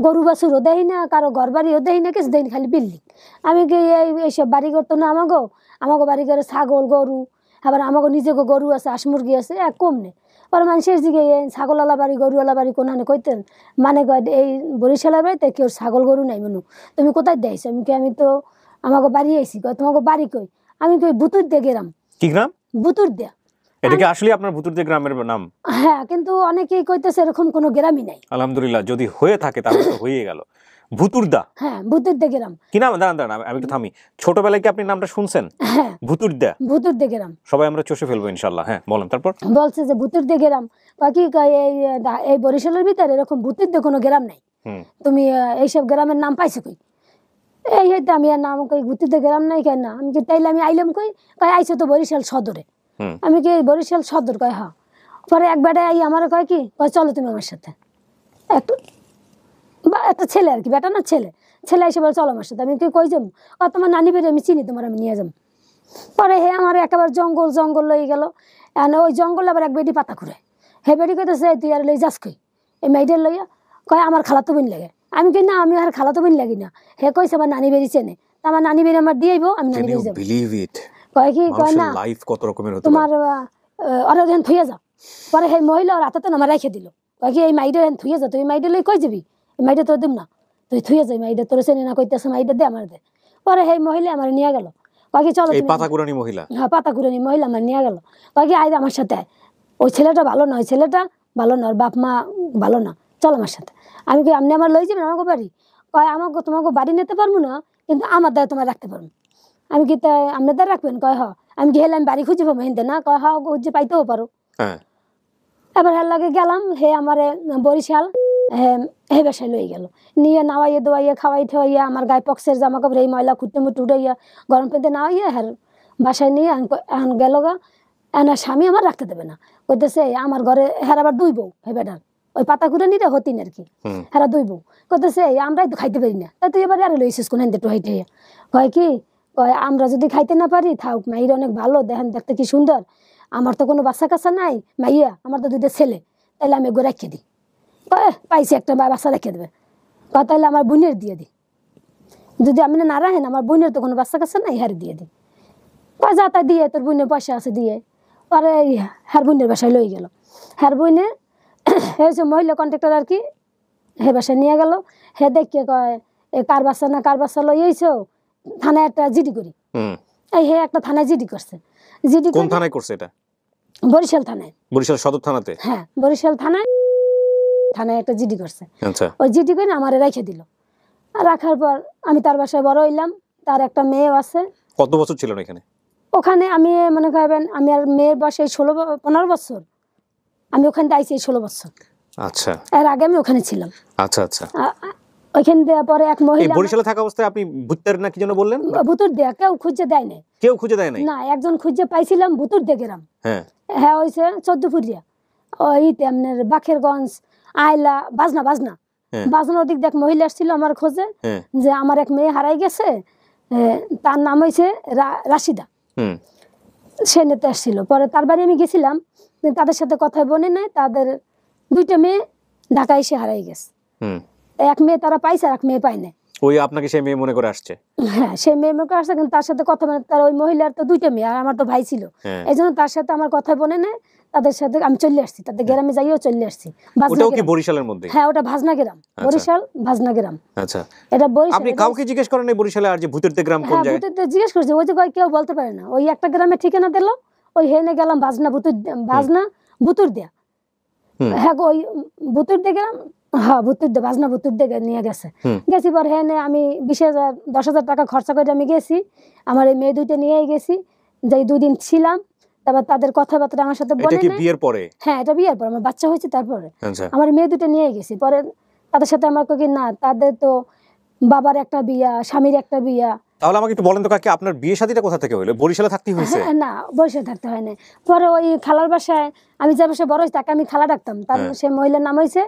Speaker 1: গরু বাছুরও দেই না, কারো ঘর বাড়িও দেই না, কিছু দেই না, খালি বিল্ডিং। আমি কি এইসব বাড়ি করতো না, আমাকে বাড়ি করে ছাগল গরু, আবার আমাকে নিজেকে গরু আছে, হাঁস মুরগি আছে, এক কম নেই। পরে মানুষের দিকে ছাগলওয়ালা বাড়ি গরুওয়ালা বাড়ি কোনখানে কইতেন, মানে এই বরিশালের বাড়িতে কেউ ছাগল গরু নাই মনু, তুমি কোথায় দেয়ছো? আমি তো আমাকে বাড়ি আইসি। তোমাকে বাড়ি কই? আমি কই ভুতুর দে গেরাম।
Speaker 2: কি গ্রাম?
Speaker 1: ভুতুর দে।
Speaker 2: এটা কি আসলে আপনার ভুতুরদে গ্রামের নাম?
Speaker 1: হ্যাঁ, কিন্তু অনেকেই কইতেছে এরকম কোনো গ্রামই নাই।
Speaker 2: আলহামদুলিল্লাহ, যদি হয়ে থাকে তাহলে তো হয়ে গেল। ভুতুরদা?
Speaker 1: হ্যাঁ, ভুতুরদে গ্রাম।
Speaker 2: কি নাম? দাঁড়ান আমি একটু থামি। ছোটবেলায় কি আপনি নামটা শুনছেন?
Speaker 1: হ্যাঁ,
Speaker 2: ভুতুরদা।
Speaker 1: ভুতুরদে গ্রাম
Speaker 2: সবাই আমরা চষে ফেলবো ইনশাআল্লাহ। হ্যাঁ বলেন তারপর।
Speaker 1: বলছে যে ভুতুরদে গ্রাম, কি এই বরিশালের ভিতরে এরকম ভুতুরদে কোনো গ্রাম নাই, তুমি এইসব গ্রামের নাম পাইছো কই? এই হয়তো আমি আর নাম কই ভুতুরদে গ্রাম নাই কেন? আমি কি তাইলে আমি আইলাম কই? আইছো তো বরিশাল সদরে। আমি কি বরিশাল সদর? কয় হ্যাঁ। পরে এক বেটা আই আমার কয় কি চলো তুমি আমার সাথে, একটু একটা ছেলে আর কি, বেটা না ছেলে এসে বলে চলো আমার সাথে। আমি কি কই যাবো? তোমার নানি বেড়ে আমি চিনি, তোমার আমি নিয়ে যাবো। পরে হে আমার একেবারে জঙ্গল লই গেল। ওই জঙ্গলে আবার এক বেটি পাতা ঘুরে, হে বেটি কইতেছে তুই আর লই যাস কই এই মেয়েটার লইয়া? কয় আমার খালাতো বোন লাগে। আমি কই না আমি আর খালাতো বোন লাগি না। হে কইছে আমার নানি বেরিয়েছে নে, আমার নানি বেরিয়ে আমার দিয়েইব, আমি নানি বেরিয়ে যাবো। কয় কি কয় না
Speaker 2: লাইফ কত রকমের হতে
Speaker 1: তোমার ওরা ওখানে থুয়ে যাও। পরে সেই মহিলা ওর হাতে আমার রেখে দিল, কয় কি এই মাইডা এখানে থুয়ে যাও, তুই মাইডা লই কই যাবি, এই মাইডা তোর দিম না, তুই থুয়ে যাই মাইডা, তোর চেনে না কইতেছে মাইডা দে আমার দে। পরে সেই মহিলা আমার নিয়ে গেল, কয় কি চলো
Speaker 2: এই পাতাকুরানি মহিলা,
Speaker 1: হ্যাঁ পাতাকুরানি মহিলা আমার নিয়ে গেল, কয় কি আইদা আমার সাথে, ওই ছেলেটা ভালো না, ওই ছেলেটা ভালো না, ওর বাপ মা ভালো না, চল আমার সাথে। আমি কি আপনি আমার লই যাবেন আমাকে বাড়ি? কয় আমাকে তোমাকে বাড়ি নিতে পারবো না, কিন্তু আমার দ্বারা তোমার রাখতে পারবো। আমি কি তাই আপনার দ্বারা রাখবেন? কয় হ। আমি কি হেলে আমি বাড়ি খুঁজে পাবো হিন্দে না? কয় হ খুঁজে পাইতেও পারো। এবার হের লাগে গেলাম, হে আমারে বরিশাল হে বাসায় লই গেল, নিয়ে নাওয়াইয়ে দোয়াইয়ে খাওয়াই ঠাওয়াইয়া আমার গায়ে পক্সের জামা কাপড় এই ময়লা খুঁটতে মুটে উঠাইয়া গরম পেতে নাওয়াইয়া হের বাসায় নিয়ে এখন গেল গা। এনার স্বামী আমার রাখতে দেবে না, কইতেছে আমার ঘরে হের আবার দুই বউ, হে বেটার ওই পাতা ঘুরে নিতে হতিন আর কি, হেরা দুই বউ। কইতেছে আমরাই তো খাইতে পারি না, তা তুই এবার আরে লইছিস কোন হেনতে টুহাইতে। কয় কি কয় আমরা যদি খাইতে না পারি থাক, মাইর অনেক ভালো, দেখেন দেখতে কি সুন্দর, আমার তো কোনো বাচ্চা কাচ্চা নাই, মাইয়া আমার তো দুইটা ছেলে, তাইলে আমি এগুলো রেখে দিই। পাইছি একটা বাচ্চা রেখে দেবে, তাহলে আমার বোনের দিয়ে দিই, যদি আপনি না রাখেন আমার বোনের তো কোনো বাচ্চা কাচ্চা নাই, হার দিয়ে দিই। যা তা দিয়ে তোর বোনের পয়সা আছে দিয়ে, পরে হার বোনের বাসায় লই গেল। হার বোনে হয়েছে মহিলা কন্ট্রাক্টর আর কি, হে বাসায় নিয়ে গেল। হে দেখিয়ে কয় কার বাচ্চা না কার বাচ্চা লই আইছো, থানায় একটা জিডি করি। এই হে একটা থানায় জিডি করছে। জিডি
Speaker 2: কোন থানায় করছে এটা?
Speaker 1: বরিশাল থানায়।
Speaker 2: বরিশাল সদর থানাতে?
Speaker 1: হ্যাঁ বরিশাল থানায় একটা জিডি করছে।
Speaker 2: আচ্ছা।
Speaker 1: ওই জিডি করে আমারে রেখে দিল। আর রাখার পর আমি তার বাসায় বড় হইলাম, তার একটা মেয়েও আছে।
Speaker 2: কত বছর ছিলেন এখানে? ওখানে
Speaker 1: আমি মনে করবেন আমি আর মেয়ের বয়সে 15 বছর, আমি ওখানে আইছি 16 বছর।
Speaker 2: আচ্ছা।
Speaker 1: এর আগে আমি ওখানে ছিলাম।
Speaker 2: আচ্ছা আচ্ছা।
Speaker 1: ওইখান দেওয়ার পরে এক মহিলা,
Speaker 2: বরিশালে থাকা অবস্থায় আপনি ভূতের না কি যেন বললেন?
Speaker 1: ভুতুর দেয়া কেউ খুঁজে দেয় না।
Speaker 2: কেউ খুঁজে দেয় নাই?
Speaker 1: না, একজন খুঁজে পাইছিলাম ভুতুর দে গ্রাম।
Speaker 2: হ্যাঁ
Speaker 1: হ্যাঁ হয়েছে 14 ফুটিয়া ওই আপনার বাখেরগঞ্জ আইলা বাজনা বাজনা বাজনার দিক দেখ মহিলা আসছিল আমার খোঁজে, যে আমার এক মেয়ে হারাই গেছে, তার নাম হয়েছে রাশিদা, সে নেতে আসছিল। পরে তার বাড়ি আমি গেছিলাম, তাদের সাথে কথা বনে নাই, তাদের দুইটা মেয়ে ঢাকা এসে হারাই গেছে। এক মেয়ে তারা পাইছে আর এক মেয়ে পায় নাই।
Speaker 2: ওই আপনাকে সেই মেয়ে মনে করে আসছে?
Speaker 1: হ্যাঁ সেই মেয়ে মনে করে আসছে, কিন্তু তার সাথে কথা তার ওই মহিলার তো দুইটা মেয়ে আর আমার তো ভাই ছিল, এই জন্য তার সাথে আমার কথা বনে নেয়। তাদের সাথে আমি চলে আসছি, তাদের গ্রামে যাইও চলে আসছি।
Speaker 2: ওটাও কি বরিশালের মধ্যে?
Speaker 1: হ্যাঁ ওটা ভাজনা গ্রাম, বরিশাল ভাজনা গ্রাম।
Speaker 2: আচ্ছা।
Speaker 1: এটা বরিশাল।
Speaker 2: আপনি কাউকে জিজ্ঞেস করেন এই বরিশালে আর যে ভূতের গ্রাম কোন জায়গায়?
Speaker 1: ভূতের জিজ্ঞেস করছি, ওই যে কেউ বলতে পারে না। ওই একটা গ্রামে ঠিকানা দিল, ওই হেনে গেলাম ভাজনা বুতুর দেয়া। হ্যাঁ ওই বুতুর দে গ্রাম, হ্যাঁ বুতুর দে ভাজনা বুতুর দে নিয়ে গেছে। গেছি পর হেনে আমি 20,000 10,000 টাকা খরচা করে আমি গেছি, আমার এই মেয়ে দুইটা নিয়ে গেছি, যাই 2 দিন ছিলাম। তারপর তাদের কথাবার্তা আমার সাথে বলে।
Speaker 2: এটা কি বিয়ের পরে?
Speaker 1: হ্যাঁ এটা বিয়ের পর, আমার বাচ্চা হয়েছে তারপরে। আমার মেয়ে দুটো নিয়ে গেছি, পরে তাদের সাথে আমার কি না, তাদের তো বাবার একটা বিয়া, স্বামীর একটা বিয়া।
Speaker 2: তাহলে আমাকে একটু বলেন তো কাকি, আপনার বিয়ে শাদীটা কোথা থেকে হলো? বরিশালে থাকতে হয়েছে?
Speaker 1: না বরিশালে থাকতে হয় না। পরে ওই খালার বাসায়, আমি যে বাসায় বড় হয়েছি তাকে আমি খালা ডাকতাম, তার সে মহিলার নাম হয়েছে।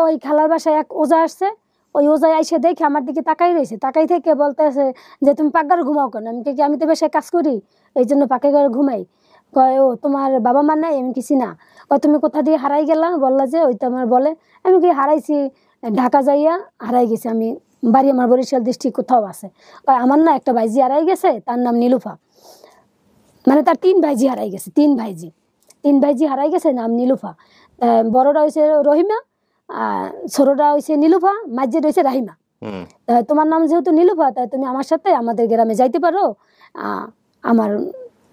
Speaker 1: ওই খালার বাসায় এক ওজা আসছে, ওই ওজায় আইসে দেখে আমার দিকে তাকাই রয়েছে, তাকাই থেকে বলতেছে যে তুমি পাকঘরে ঘুমাও কেন? আমি কি আমি তো বাসায় কাজ করি, এই জন্য পাকে ঘরে ঘুমাই। কয় ও তোমার বাবা মা নাই? আমি কিছু না। কয় তুমি কোথা দিয়ে হারাই গেলা? বললা যে ওই তো আমার বলে। আমি কি হারাইছি ঢাকা যাইয়া হারাই গেছি, আমি বাড়ি আমার বরিশাল ডিস্ট্রিক্ট কোথাও আছে। কয় আমার না একটা ভাইজি হারাই গেছে, তার নাম নীলুফা, মানে তার 3 ভাইজি হারাই গেছে, 3 ভাইজি হারাই গেছে, নাম নীলুফা। বড়টা হয়েছে রহিমা, ছোটটা হয়েছে নীলুফা, মাঝের হয়েছে রাহিমা। তোমার নাম যেহেতু নীলুফা, তাই তুমি আমার সাথে আমাদের গ্রামে যাইতে পারো আমার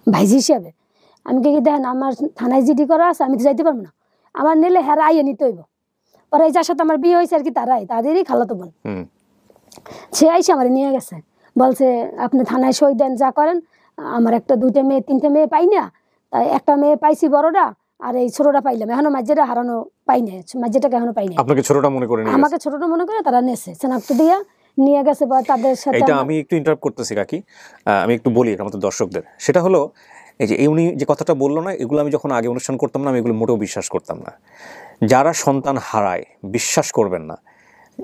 Speaker 1: ভাইজি হিসাবে। আমি কি দেখেন আমার থানায় জিডি করা আছে, আমি তো যাইতে পারবো না, আমার নিলে হেরা আইয়ে নিতে হইব। পরে এই যার সাথে আমার বিয়ে হয়েছে আর কি, তাদেরই খালাতো বোন, সে আইসে আমার নিয়ে গেছে, বলছে আপনি থানায় সই দেন, যা করেন। আমার একটা 2টা মেয়ে 3টে মেয়ে পাই না, তাই একটা মেয়ে পাইছি বড়টা, আর এই ছোটটা পাইলাম, এখনো মাঝেটা হারানো পাই না, মাঝেটাকে এখনো পাই না।
Speaker 2: আপনাকে ছোটটা মনে করে?
Speaker 1: আমাকে ছোটটা মনে করে তারা নেছে, শনাক্ত দিয়া নিয়ে গেছে। বা তাদের সাথে
Speaker 2: এটা আমি একটু ইন্টারাপ্ট করতেছি কাকি, আমি একটু বলি আমাদের দর্শকদের। সেটা হলো এই যে উনি যে কথাটা বললো না, এগুলো আমি যখন আগে অনুষ্ঠান করতাম না, আমি এগুলো মোটেও বিশ্বাস করতাম না। যারা সন্তান হারায়, বিশ্বাস করবেন না,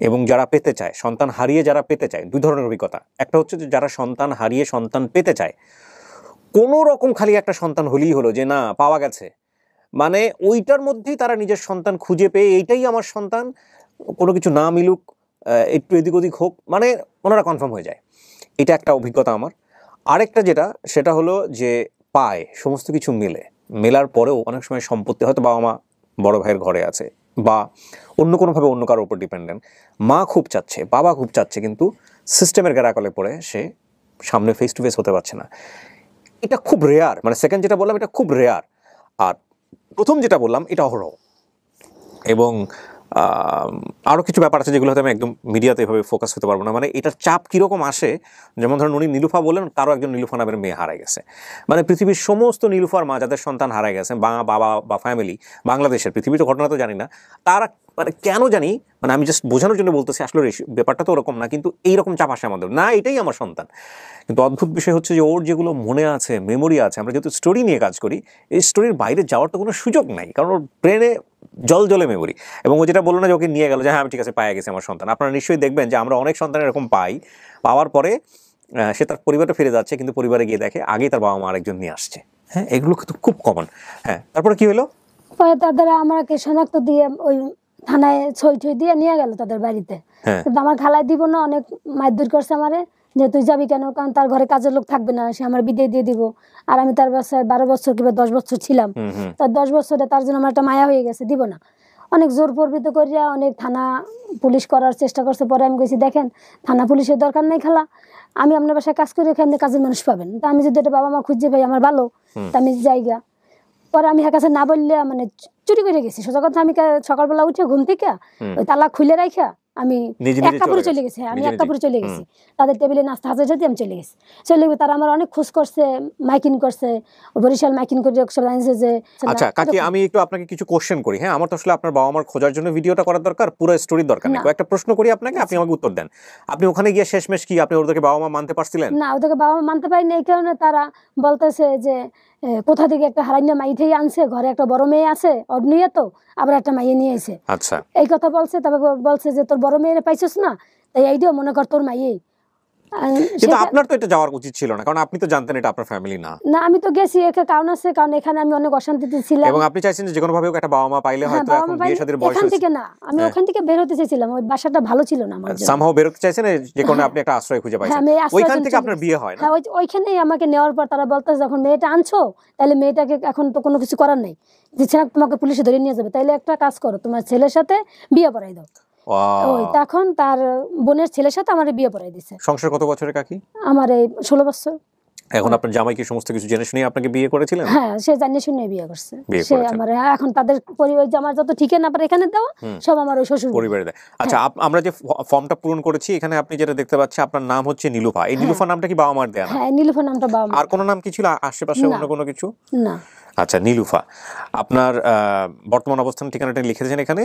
Speaker 2: এবং যারা পেতে চায়, সন্তান হারিয়ে যারা পেতে চায়, 2 ধরনের অভিজ্ঞতা। একটা হচ্ছে যে যারা সন্তান হারিয়ে সন্তান পেতে চায়, কোনো রকম খালি একটা সন্তান হলেই হলো, যে না পাওয়া গেছে, মানে ওইটার মধ্যেই তারা নিজের সন্তান খুঁজে পেয়ে এইটাই আমার সন্তান, কোনো কিছু না মিলুক, একটু এদিক ওদিক হোক, মানে ওনারা কনফার্ম হয়ে যায়। এটা একটা অভিজ্ঞতা আমার। আরেকটা যেটা, সেটা হলো যে পায় সমস্ত কিছু মেলার পরেও অনেক সময় সম্পত্তি হয়তো বাবা মা বড় ভাইয়ের ঘরে আছে বা অন্য কোনোভাবে অন্য কারোর উপর ডিপেন্ডেন্ট, মা খুব চাচ্ছে, বাবা খুব চাচ্ছে, কিন্তু সিস্টেমের গ্যারাকলে পড়ে সে সামনে ফেস টু ফেস হতে পারছে না। এটা খুব রেয়ার, মানে সেকেন্ড যেটা বললাম এটা খুব রেয়ার, আর প্রথম যেটা বললাম এটা অহরহ। এবং আরও কিছু ব্যাপার আছে যেগুলো হয়তো আমি একদম মিডিয়াতে এভাবে ফোকাস হতে পারবো না। মানে এটার চাপ কীরকম আসে, যেমন ধরুন উনি নীলুফা বললেন, কারো একজন নীলুফা নামের মেয়ে হারায় গেছে, মানে পৃথিবীর সমস্ত নীলুফার মা যাদের সন্তান হারায় গেছে, বাবা বা ফ্যামিলি, বাংলাদেশের, পৃথিবীর ঘটনা তো জানি না, তারা মানে কেন জানি, মানে আমি জাস্ট বোঝানোর জন্য বলতেছি, আসলে ব্যাপারটা তো ওরকম না, কিন্তু এইরকম চাপ আসে আমাদের, না এটাই আমার সন্তান। কিন্তু অদ্ভুত বিষয় হচ্ছে যে ওর যেগুলো মনে আছে, মেমোরি আছে, আমরা যেহেতু স্টোরি নিয়ে কাজ করি, এই স্টোরির বাইরে যাওয়ার তো কোনো সুযোগ নাই, কারণ ওর ব্রেনে জলে মেমোরি। এবং ও যেটা বললো না যে ওকে নিয়ে গেল যে হ্যাঁ আমি ঠিক আছে পায়ে গেছি আমার সন্তান, আপনারা নিশ্চয়ই দেখবেন যে আমরা অনেক সন্তান এরকম পাওয়ার পরে সে তার পরিবারে ফিরে যাচ্ছে, কিন্তু পরিবারে গিয়ে দেখে আগেই তার বাবা মা আরেকজন নিয়ে আসছে। হ্যাঁ, এগুলো কিন্তু খুব কমন। হ্যাঁ, তারপরে কি হলো?
Speaker 1: পরে তাদের আমাকে শনাক্ত দিয়ে ওই থানায় ছই দিয়ে নিয়ে গেল তাদের বাড়িতে। কিন্তু আমার খালাই দিব না, অনেক মারধর করছে আমারে, যে তুই যাবি কেন, কারণ তার ঘরে কাজের লোক থাকবে না, সে আমার বিদায় দিয়ে দিব। আর আমি তার বাসায় 12 বছর কিংবা 10 বছর ছিলাম, তার 10 বছরে তার জন্য আমার একটা মায়া হয়ে গেছে, দিব না। অনেক জোর প্রবৃত্ত করিয়া অনেক থানা পুলিশ করার চেষ্টা করছে। পরে আমি কইছি দেখেন থানা পুলিশের দরকার নেই খালা, আমি আপনার বাসায় কাজ করি, এখানে কাজের মানুষ পাবেন, তা আমি যদি এটা বাবা মা খুঁজে পাই আমার ভালো, তা আমি জায়গা। পরে আমি হ্যাঁ কাছে না বললে মানে চুরি করে গেছি, সোজা কথা। আমি সকালবেলা উঠে ঘুম থেকে ওই তালা খুলে রাখা আমি এক কাপড়ে চলে গেছি। আমি এক কাপড়ে চলে গেছি, তাদের টেবিলে নাস্তা হাজার যদি আমি চলে গেছি। তারা আমার অনেক খোঁজ করছে, মাইকিং করছে, বরিশাল মাইকিং করে জানছে যে।
Speaker 2: আচ্ছা কাকি, আমি একটু আপনাকে কিছু কোশ্চেন করি। হ্যাঁ, আমার তো আসলে আপনার বাবা মার খোঁজার জন্য ভিডিওটা করার দরকার, পুরো স্টোরির দরকার নেই। একটা প্রশ্ন করি আপনাকে, আপনি আমাকে উত্তর দেন। আপনি ওখানে গিয়ে শেষমেশ কি আপনি ওদেরকে বাবা মা মানতে পারছিলেন?
Speaker 1: না, ওদেরকে বাবা মা মানতে পারিনি। এই কারণে তারা বলতেছে যে কোথা থেকে একটা হারাইনা মাইঠেই আনছে, ঘরে একটা বড় মেয়ে আছে ওর নিয়ে, তো আবার একটা মাইয়ে নিয়ে এসে
Speaker 2: আচ্ছা
Speaker 1: এই কথা বলছে। তারপর বলছে যে তোর বড় মেয়েরে পাইছিস না, তাই এইটাও মনে কর তোর মাইয়েই।
Speaker 2: কিন্তু আপনার তো এটা যাওয়ার উচিত ছিল না, কারণ আপনি তো জানতেন এটা আপনার ফ্যামিলি না।
Speaker 1: না, আমি তো গেছি একটা কারণ আছে, কারণ এখানে আমি অনেক অশান্তিতে ছিলাম।
Speaker 2: এবং আপনি চাইছেন যে কোনো ভাবে একটা বাবা মা পাইলে হয়তো এখন বিয়ে শাদীর বয়স হয়েছে।
Speaker 1: এখান থেকে না, আমি ওখান থেকে বের হতে চাইছিলাম, ওই বাসাটা ভালো ছিল না আমার জন্য।
Speaker 2: সামহাও বের হতে চাইছেন, যে কোনো আপনি একটা আশ্রয় খুঁজে পাইছেন, ওইখান থেকে আপনার বিয়ে হয় না?
Speaker 1: হ্যাঁ, ওইখানেই আমাকে নেওয়ার পর তারা বলতেছে যখন মেয়েটা আনছো, তাহলে মেয়েটাকে এখন তো কোনো কিছু করার নেই, দিচ্ছে না, তোমাকে পুলিশে ধরে নিয়ে যাবে, তাইলে একটা কাজ করো, তোমার ছেলের সাথে বিয়ে পড়াই দাও। ওই তখন তার বোনের ছেলের সাথে আমার বিয়ে পড়াই দিছে।
Speaker 2: সংসার কত বছরের কাকি?
Speaker 1: আমার এই 16 বছর।
Speaker 2: এখন আপনার জামাই কি সমস্ত কিছু জেনে শুনে আপনাকে বিয়ে করেছিলেন?
Speaker 1: হ্যাঁ, সে জানিয়ে শুনে বিয়ে করছে। সে আমার এখন তাদের পরিবার আমার যত ঠিকানা পারে এখানে দেওয়া সব আমার ওই শ্বশুর
Speaker 2: পরিবারে দেয়। আচ্ছা, আমরা যে ফর্মটা পূরণ করেছি এখানে আপনি যেটা দেখতে পাচ্ছেন, আপনার নাম হচ্ছে নীলুফা। এই নীলুফা নামটা কি বাবা মার দেয়া না?
Speaker 1: হ্যাঁ, নীলুফা নামটা বাবা মা।
Speaker 2: আর কোনো নাম কি ছিল আশেপাশে, অন্য কোনো কিছু?
Speaker 1: না।
Speaker 2: আচ্ছা, নীলুফা। আপনার বর্তমান অবস্থান ঠিকানাটা লিখেছেন এখানে।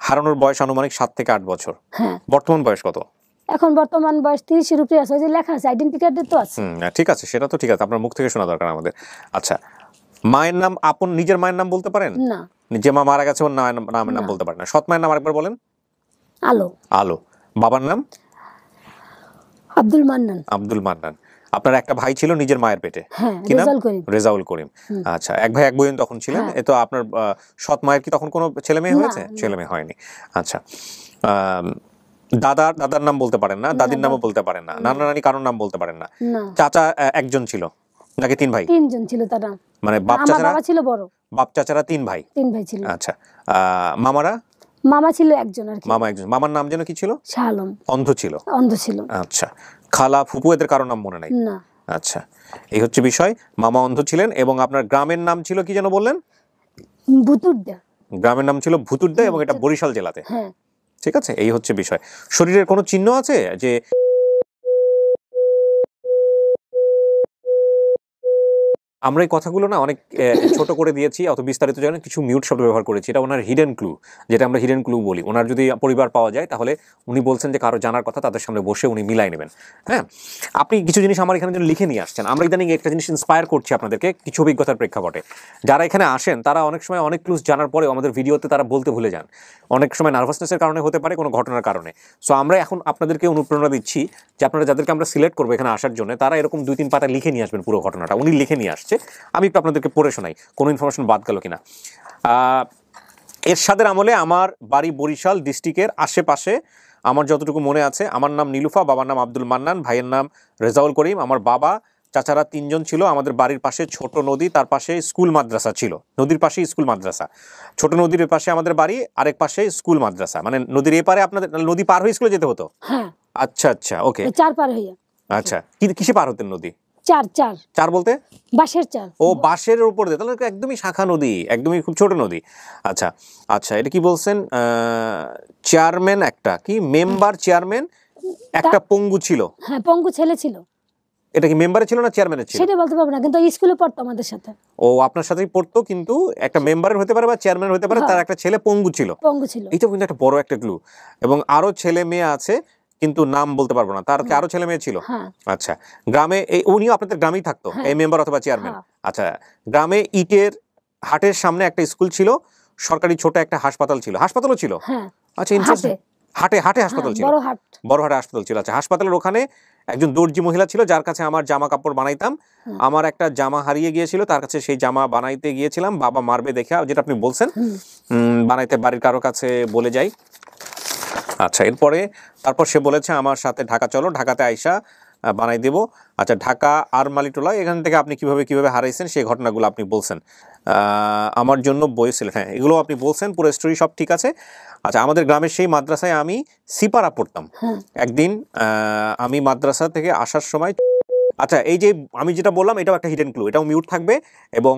Speaker 2: হারানোর বয়স আনুমানিক 7 থেকে 8 বছর।
Speaker 1: হ্যাঁ।
Speaker 2: বর্তমান বয়স কত?
Speaker 1: এখন বর্তমান বয়স 30 এর উপরে আছে, ওই যে লেখা আছে আইডেন্টি কার্ডে তো আছে।
Speaker 2: ঠিক আছে, সেটা তো ঠিক আছে, আপনার মুখ থেকে শোনা দরকার আমাদের। আচ্ছা, মায়ের নাম, আপন নিজের মায়ের নাম বলতে পারেন?
Speaker 1: না।
Speaker 2: যে মা মারা গেছে ওর নামের নাম বলতে পারেন না। সৎ মায়ের নাম আরেকবার বলেন।
Speaker 1: আলো।
Speaker 2: আলো। বাবার নাম?
Speaker 1: আব্দুল মান্নান।
Speaker 2: আব্দুল মান্নান। আপনার একটা ভাই ছিল নিজের মায়ের পেটে, কি নাম? রেজাউল করিম। আচ্ছা, এক ভাই এক বোন তখন ছিলেন। এ তো আপনার সৎ মায়ের কি তখন কোনো ছেলে মেয়ে হয়েছে? ছেলে মেয়ে হয়নি। আচ্ছা, দাদার নাম বলতে পারেন না, দাদির নামও বলতে পারেন না, নানা নানি কারোর নাম বলতে পারেন না। চাচা একজন ছিল নাকি 3 ভাই?
Speaker 1: 3 জন ছিল তারা।
Speaker 2: মানে বাপ চাচারা?
Speaker 1: বাবা ছিল বড়।
Speaker 2: বাপ চাচারা 3 ভাই?
Speaker 1: 3 ভাই ছিল।
Speaker 2: আচ্ছা, মামারা?
Speaker 1: মামা ছিল একজন আর কি।
Speaker 2: মামা একজন। মামার নাম যেন কি ছিল?
Speaker 1: শাহ আলম।
Speaker 2: অন্ধ ছিল?
Speaker 1: অন্ধ ছিল।
Speaker 2: আচ্ছা, খালা ফুপু এদের কারোর নাম মনে নাই?
Speaker 1: না।
Speaker 2: আচ্ছা, এই হচ্ছে বিষয়। মামা অন্ধ ছিলেন। এবং আপনার গ্রামের নাম ছিল কি যেন বললেন?
Speaker 1: ভুতুরদা।
Speaker 2: গ্রামের নাম ছিল ভুতুরদা, এবং এটা বরিশাল জেলাতে।
Speaker 1: হ্যাঁ।
Speaker 2: ঠিক আছে, এই হচ্ছে বিষয়। শরীরের কোনো চিহ্ন আছে যে আমরা এই কথাগুলো না অনেক ছোট করে দিয়েছি, অত বিস্তারিত জানি, কিছু মিউট শব্দ ব্যবহার করেছি। এটা ওনার হিডেন ক্লু, যেটা আমরা হিডেন ক্লু বলি। ওনার যদি পরিবার পাওয়া যায় তাহলে উনি বলছেন যে কারো জানার কথা তাদের সামনে বসে উনি মিলাই নেবেন। হ্যাঁ, আপনি কিছু জিনিস আমার এখানে লিখে নিয়ে আসছেন। আমরা ইদানিং একটা জিনিস ইন্সপায়ার করছি আপনাদেরকে কিছু অভিজ্ঞতার প্রেক্ষাপটে। যারা এখানে আসেন তারা অনেক সময় অনেক ক্লুজ জানার পরেও আমাদের ভিডিওতে তারা বলতে ভুলে যান। অনেক সময় নার্ভাসনেসের কারণে হতে পারে, কোনো ঘটনার কারণে। সো আমরা এখন আপনাদেরকে অনুপ্রেরণা দিচ্ছি যে আপনারা যাদেরকে আমরা সিলেক্ট করবো এখানে আসার জন্য, তারা এরকম 2-3 পাতা লিখে নিয়ে আসবেন পুরো ঘটনাটা। উনি লিখে নিয়ে আসছে, আমি একটু আপনাদেরকে পড়ে শোনাই কোনো ইনফরমেশন বাদ গেল কিনা। এরশাদের আমলে আমার বাড়ি বরিশাল ডিস্ট্রিক্টের আশেপাশে। আমার যতটুকু মনে আছে, আমার নাম নীলুফা, বাবার নাম আব্দুল মান্নান, ভাইয়ের নাম রেজাউল করিম। আমার বাবা চাচারা 3 জন ছিল। আমাদের বাড়ির পাশে ছোট নদী, তার পাশে স্কুল মাদ্রাসা ছিল। নদীর পাশে স্কুল মাদ্রাসা, ছোট নদীর পাশে আমাদের বাড়ি, আরেক পাশে স্কুল মাদ্রাসা। মানে নদীর এপারে আপনাদের নদী পার হয়ে স্কুলে যেতে হতো?
Speaker 1: হ্যাঁ।
Speaker 2: আচ্ছা আচ্ছা, ওকে।
Speaker 1: 4 পার হইয়া।
Speaker 2: আচ্ছা, কিসে পার হতেন নদী?
Speaker 1: 4
Speaker 2: বলতে
Speaker 1: বাঁশের 4।
Speaker 2: ও, বাঁশের উপর দিয়ে, তাহলে একদমই শাখা নদী, একদমই খুব ছোট নদী। আচ্ছা আচ্ছা, এটা কি বলছেন? চেয়ারম্যান একটা, কি মেম্বার চেয়ারম্যান একটা পঙ্গু ছিল?
Speaker 1: হ্যাঁ, পঙ্গু ছেলে ছিল।
Speaker 2: এটা কি মেম্বারে ছিল না চেয়ারম্যানের ছিল?
Speaker 1: সেটা বলতে পারবো না, কিন্তু স্কুলে পড়তো আমাদের সাথে।
Speaker 2: ও, আপনার সাথেই পড়তো, কিন্তু একটা মেম্বারের হতে পারে বা চেয়ারম্যান হতে পারে, তার একটা ছেলে পঙ্গু ছিল। এইটা কিন্তু একটা বড় একটা ক্লু। এবং আরো ছেলে মেয়ে আছে, কিন্তু নাম বলতে পারবো না। তার কি আরো ছেলে মেয়ে ছিল? আচ্ছা, গ্রামে উনিও আপনাদের গ্রামেই থাকতো, এই মেম্বার অথবা চেয়ারম্যান? আচ্ছা, গ্রামে ইটের হাটের সামনে একটা স্কুল ছিল, সরকারি ছোট একটা হাসপাতাল ছিল। হাসপাতালও ছিল? আচ্ছা, ইন্টারেস্টিং। হাটে হাসপাতাল ছিল, বড় হাটে হাসপাতাল ছিল। আচ্ছা, হাসপাতালের ওখানে একজন দর্জি মহিলা ছিল, যার কাছে আমার জামা কাপড় বানাইতাম। আমার একটা জামা হারিয়ে গিয়েছিল, তার কাছে সেই জামা বানাইতে গিয়েছিলাম। বাবা মারবে দেখে, যেটা আপনি বলছেন, বানাইতে বাড়ির কারো কাছে বলে যাই। আচ্ছা, তারপর সে বলেছে আমার সাথে ঢাকা চলো, ঢাকাতে আইসা বানাই দেব। আচ্ছা, ঢাকা আরমালিটোলা, এখান থেকে আপনি কিভাবে হারাইছেন সেই ঘটনাগুলো আপনি বলছেন। আমার জন্য বই ছিল, হ্যাঁ, এগুলো আপনি বলছেন, পুরো স্টোরি সব ঠিক আছে। আচ্ছা, আমাদের গ্রামের সেই মাদ্রাসায় আমি সিপারা পড়তাম। একদিন আমি মাদ্রাসা থেকে আসার সময়, আচ্ছা, এই যে আমি যেটা বললাম, এটাও একটা হিডেন ক্লু, এটাও মিউট থাকবে। এবং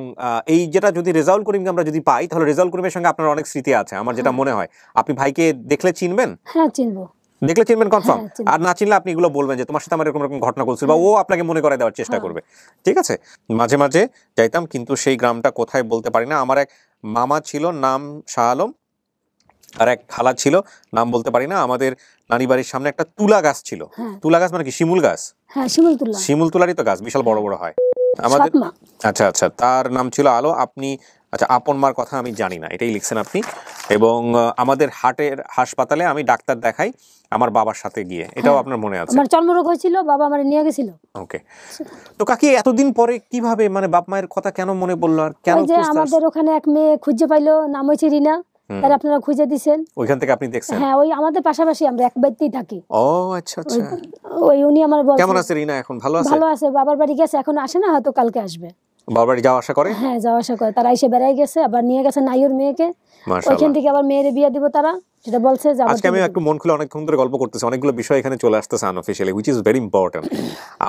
Speaker 2: এই যেটা যদি রেজাউল করিমকে আমরা যদি পাই, তাহলে রেজাউল করিমের সঙ্গে আপনার অনেক স্মৃতি আছে, আমার যেটা মনে হয়। আপনি ভাইকে দেখলে চিনবেন?
Speaker 1: হ্যাঁ, চিনবো।
Speaker 2: দেখলে চিনবেন কনফার্ম? আর না চিনলে আপনি এগুলো বলবেন যে তোমার সাথে আমার এরকম ঘটনা ঘটছিল, বা ও আপনাকে মনে করে দেওয়ার চেষ্টা করবে। ঠিক আছে? মাঝে মাঝে যাইতাম, কিন্তু সেই গ্রামটা কোথায় বলতে পারি না। আমার এক মামা ছিল, নাম শাহ আলম, আর এক খালা ছিল, নাম বলতে পারি না। আমাদের নানি বাড়ির সামনে একটা তুলা গাছ ছিল। তুলা গাছ মানে কি? শিমুল গাছ?
Speaker 1: হ্যাঁ,
Speaker 2: শিমুল তুলারই তো গাছ, বিশাল বড় বড় হয় আমাদের। আচ্ছা আচ্ছা, তার নাম ছিল আলো। আপনি, আচ্ছা, আপন মার কথা আমি জানি না, এটাই লিখছেন আপনি। এবং আমাদের হাটের হাসপাতালে আমি ডাক্তার দেখাই আমার বাবার সাথে গিয়ে, এটাও আপনার মনে আছে?
Speaker 1: আমার চর্মরোগ হয়েছিল, বাবা আমারে নিয়ে গেছিল।
Speaker 2: ওকে। তো কাকি, এতদিন পরে কিভাবে, মানে বাপ মায়ের কথা কেন মনে পড়লো? আর কেন?
Speaker 1: ওই যে আমাদের ওখানে এক মেয়ে খুঁজে পাইলো, নাম হয়েছে রিনা, তার আপনারা খুঁজে দিয়েছেন,
Speaker 2: ওইখান থেকে আপনি দেখছেন?
Speaker 1: হ্যাঁ, ওই আমাদের পাশাপাশি, আমরা এক বাড়িতেই থাকি।
Speaker 2: ও আচ্ছা আচ্ছা।
Speaker 1: ওই উনি আমার বলছেন।
Speaker 2: কেমন আছে রিনা এখন? ভালো আছে?
Speaker 1: ভালো আছে, বাবার বাড়ি গেছে, এখন আসে না, হয়তো কালকে আসবে।
Speaker 2: বাবার বাড়ি যাওয়া আসা করে?
Speaker 1: হ্যাঁ, যাওয়া আসা করে। তারা এসে বেড়াই গেছে, আবার নিয়ে গেছে নাইয়ের মেয়েকে, ওইখান থেকে আবার মেয়ের বিয়ে দিব তারা, সেটা বলছে।
Speaker 2: আজকে আমি একটু মন খুলে অনেকক্ষণ ধরে গল্প করতেছি, অনেকগুলো বিষয় এখানে চলে আসতেছে unofficially, which is very important.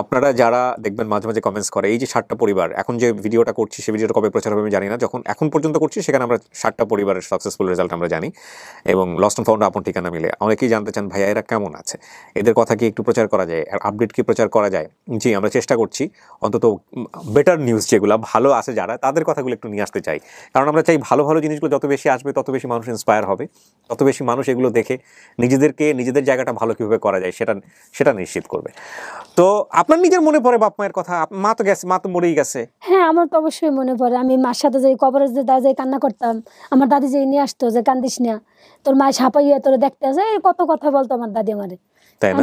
Speaker 2: আপনারা যারা দেখবেন মাঝে মাঝে কমেন্টস করে, এই যে 7টা পরিবার, এখন যে ভিডিওটা করছি সেই ভিডিওটা কবে প্রচার হবে আমি জানি না, যখন এখন পর্যন্ত করছি সেখানে আমরা 7টা পরিবারের সাকসেসফুল রেজাল্ট আমরা জানি, এবং লস্ট অ্যান্ড ফাউন্ড আপন ঠিকানা মিলে। অনেকেই জানতে চান, ভাইয়া এরা কেমন আছে, এদের কথা কি একটু প্রচার করা যায়, আর আপডেট কি প্রচার করা যায়? জি, আমরা চেষ্টা করছি, অন্তত বেটার নিউজ যেগুলো ভালো আছে যারা, তাদের কথাগুলো একটু নিয়ে আসতে চাই। কারণ আমরা চাই ভালো ভালো জিনিসগুলো যত বেশি আসবে, তত বেশি মানুষ ইন্সপায়ার হবে, তত বেশি মানুষ এগুলো দেখে নিজেদের জায়গাটা ভালো কিভাবে করা যায় সেটা নিশ্চিত করবে। তো আপনার নিজের মনে পড়ে বাপ মায়ের কথা? মা তো গেছে, মা তো মরেই গেছে।
Speaker 1: হ্যাঁ, আমার তো অবশ্যই মনে পড়ে। আমি মার সাথে যাই, কবরের দাঁড়িয়ে কান্না করতাম। আমার দাদি যে নিয়ে আসতো, যে কান্দিস না, তোর মা ছাপাইয়া তোর দেখতে আসে, কত কথা বলতো আমার দাদি আমারে।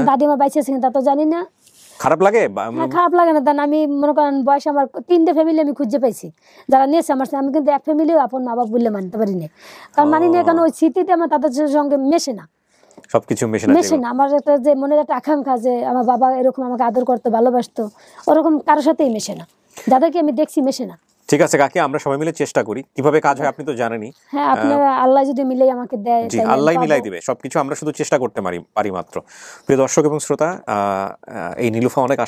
Speaker 1: দাদিমা বাইছে আছে তা তো জানি না।
Speaker 2: খারাপ লাগে?
Speaker 1: খারাপ লাগে না। আমি মনে করেন বয়স আমার 3টে ফ্যামিলি আমি খুঁজে পাইছি যারা নিয়েছে আমার সাথে। আমি কিন্তু এক ফ্যামিলিও আপন মা বাবা বললে মানতে পারি না, কারণ মানি না, কারণ ওই স্মৃতিতে আমার তাদের সঙ্গে মেশে না,
Speaker 2: সবকিছু মেশে না।
Speaker 1: আমার একটা যে মনের একটা আকাঙ্ক্ষা যে আমার বাবা এরকম আমাকে আদর করতো, ভালোবাসতো, ওরকম কারোর সাথেই মেশে না, যাদেরকে আমি দেখছি মেশে না।
Speaker 2: ঠিক আছে কাকি, আমরা সবাই মিলে চেষ্টা করি, কিভাবে কাজ হয় আপনি তো জানেনই।
Speaker 1: হ্যাঁ, আপনারা আল্লাহ যদি মিলাই আমাকে দেয়,
Speaker 2: জি, আল্লাহ মিলাই দিবে সবকিছু, আমরা শুধু চেষ্টা করতে পারি মাত্র। প্রিয় দর্শক এবং শ্রোতা, এই নীলুফা অনেক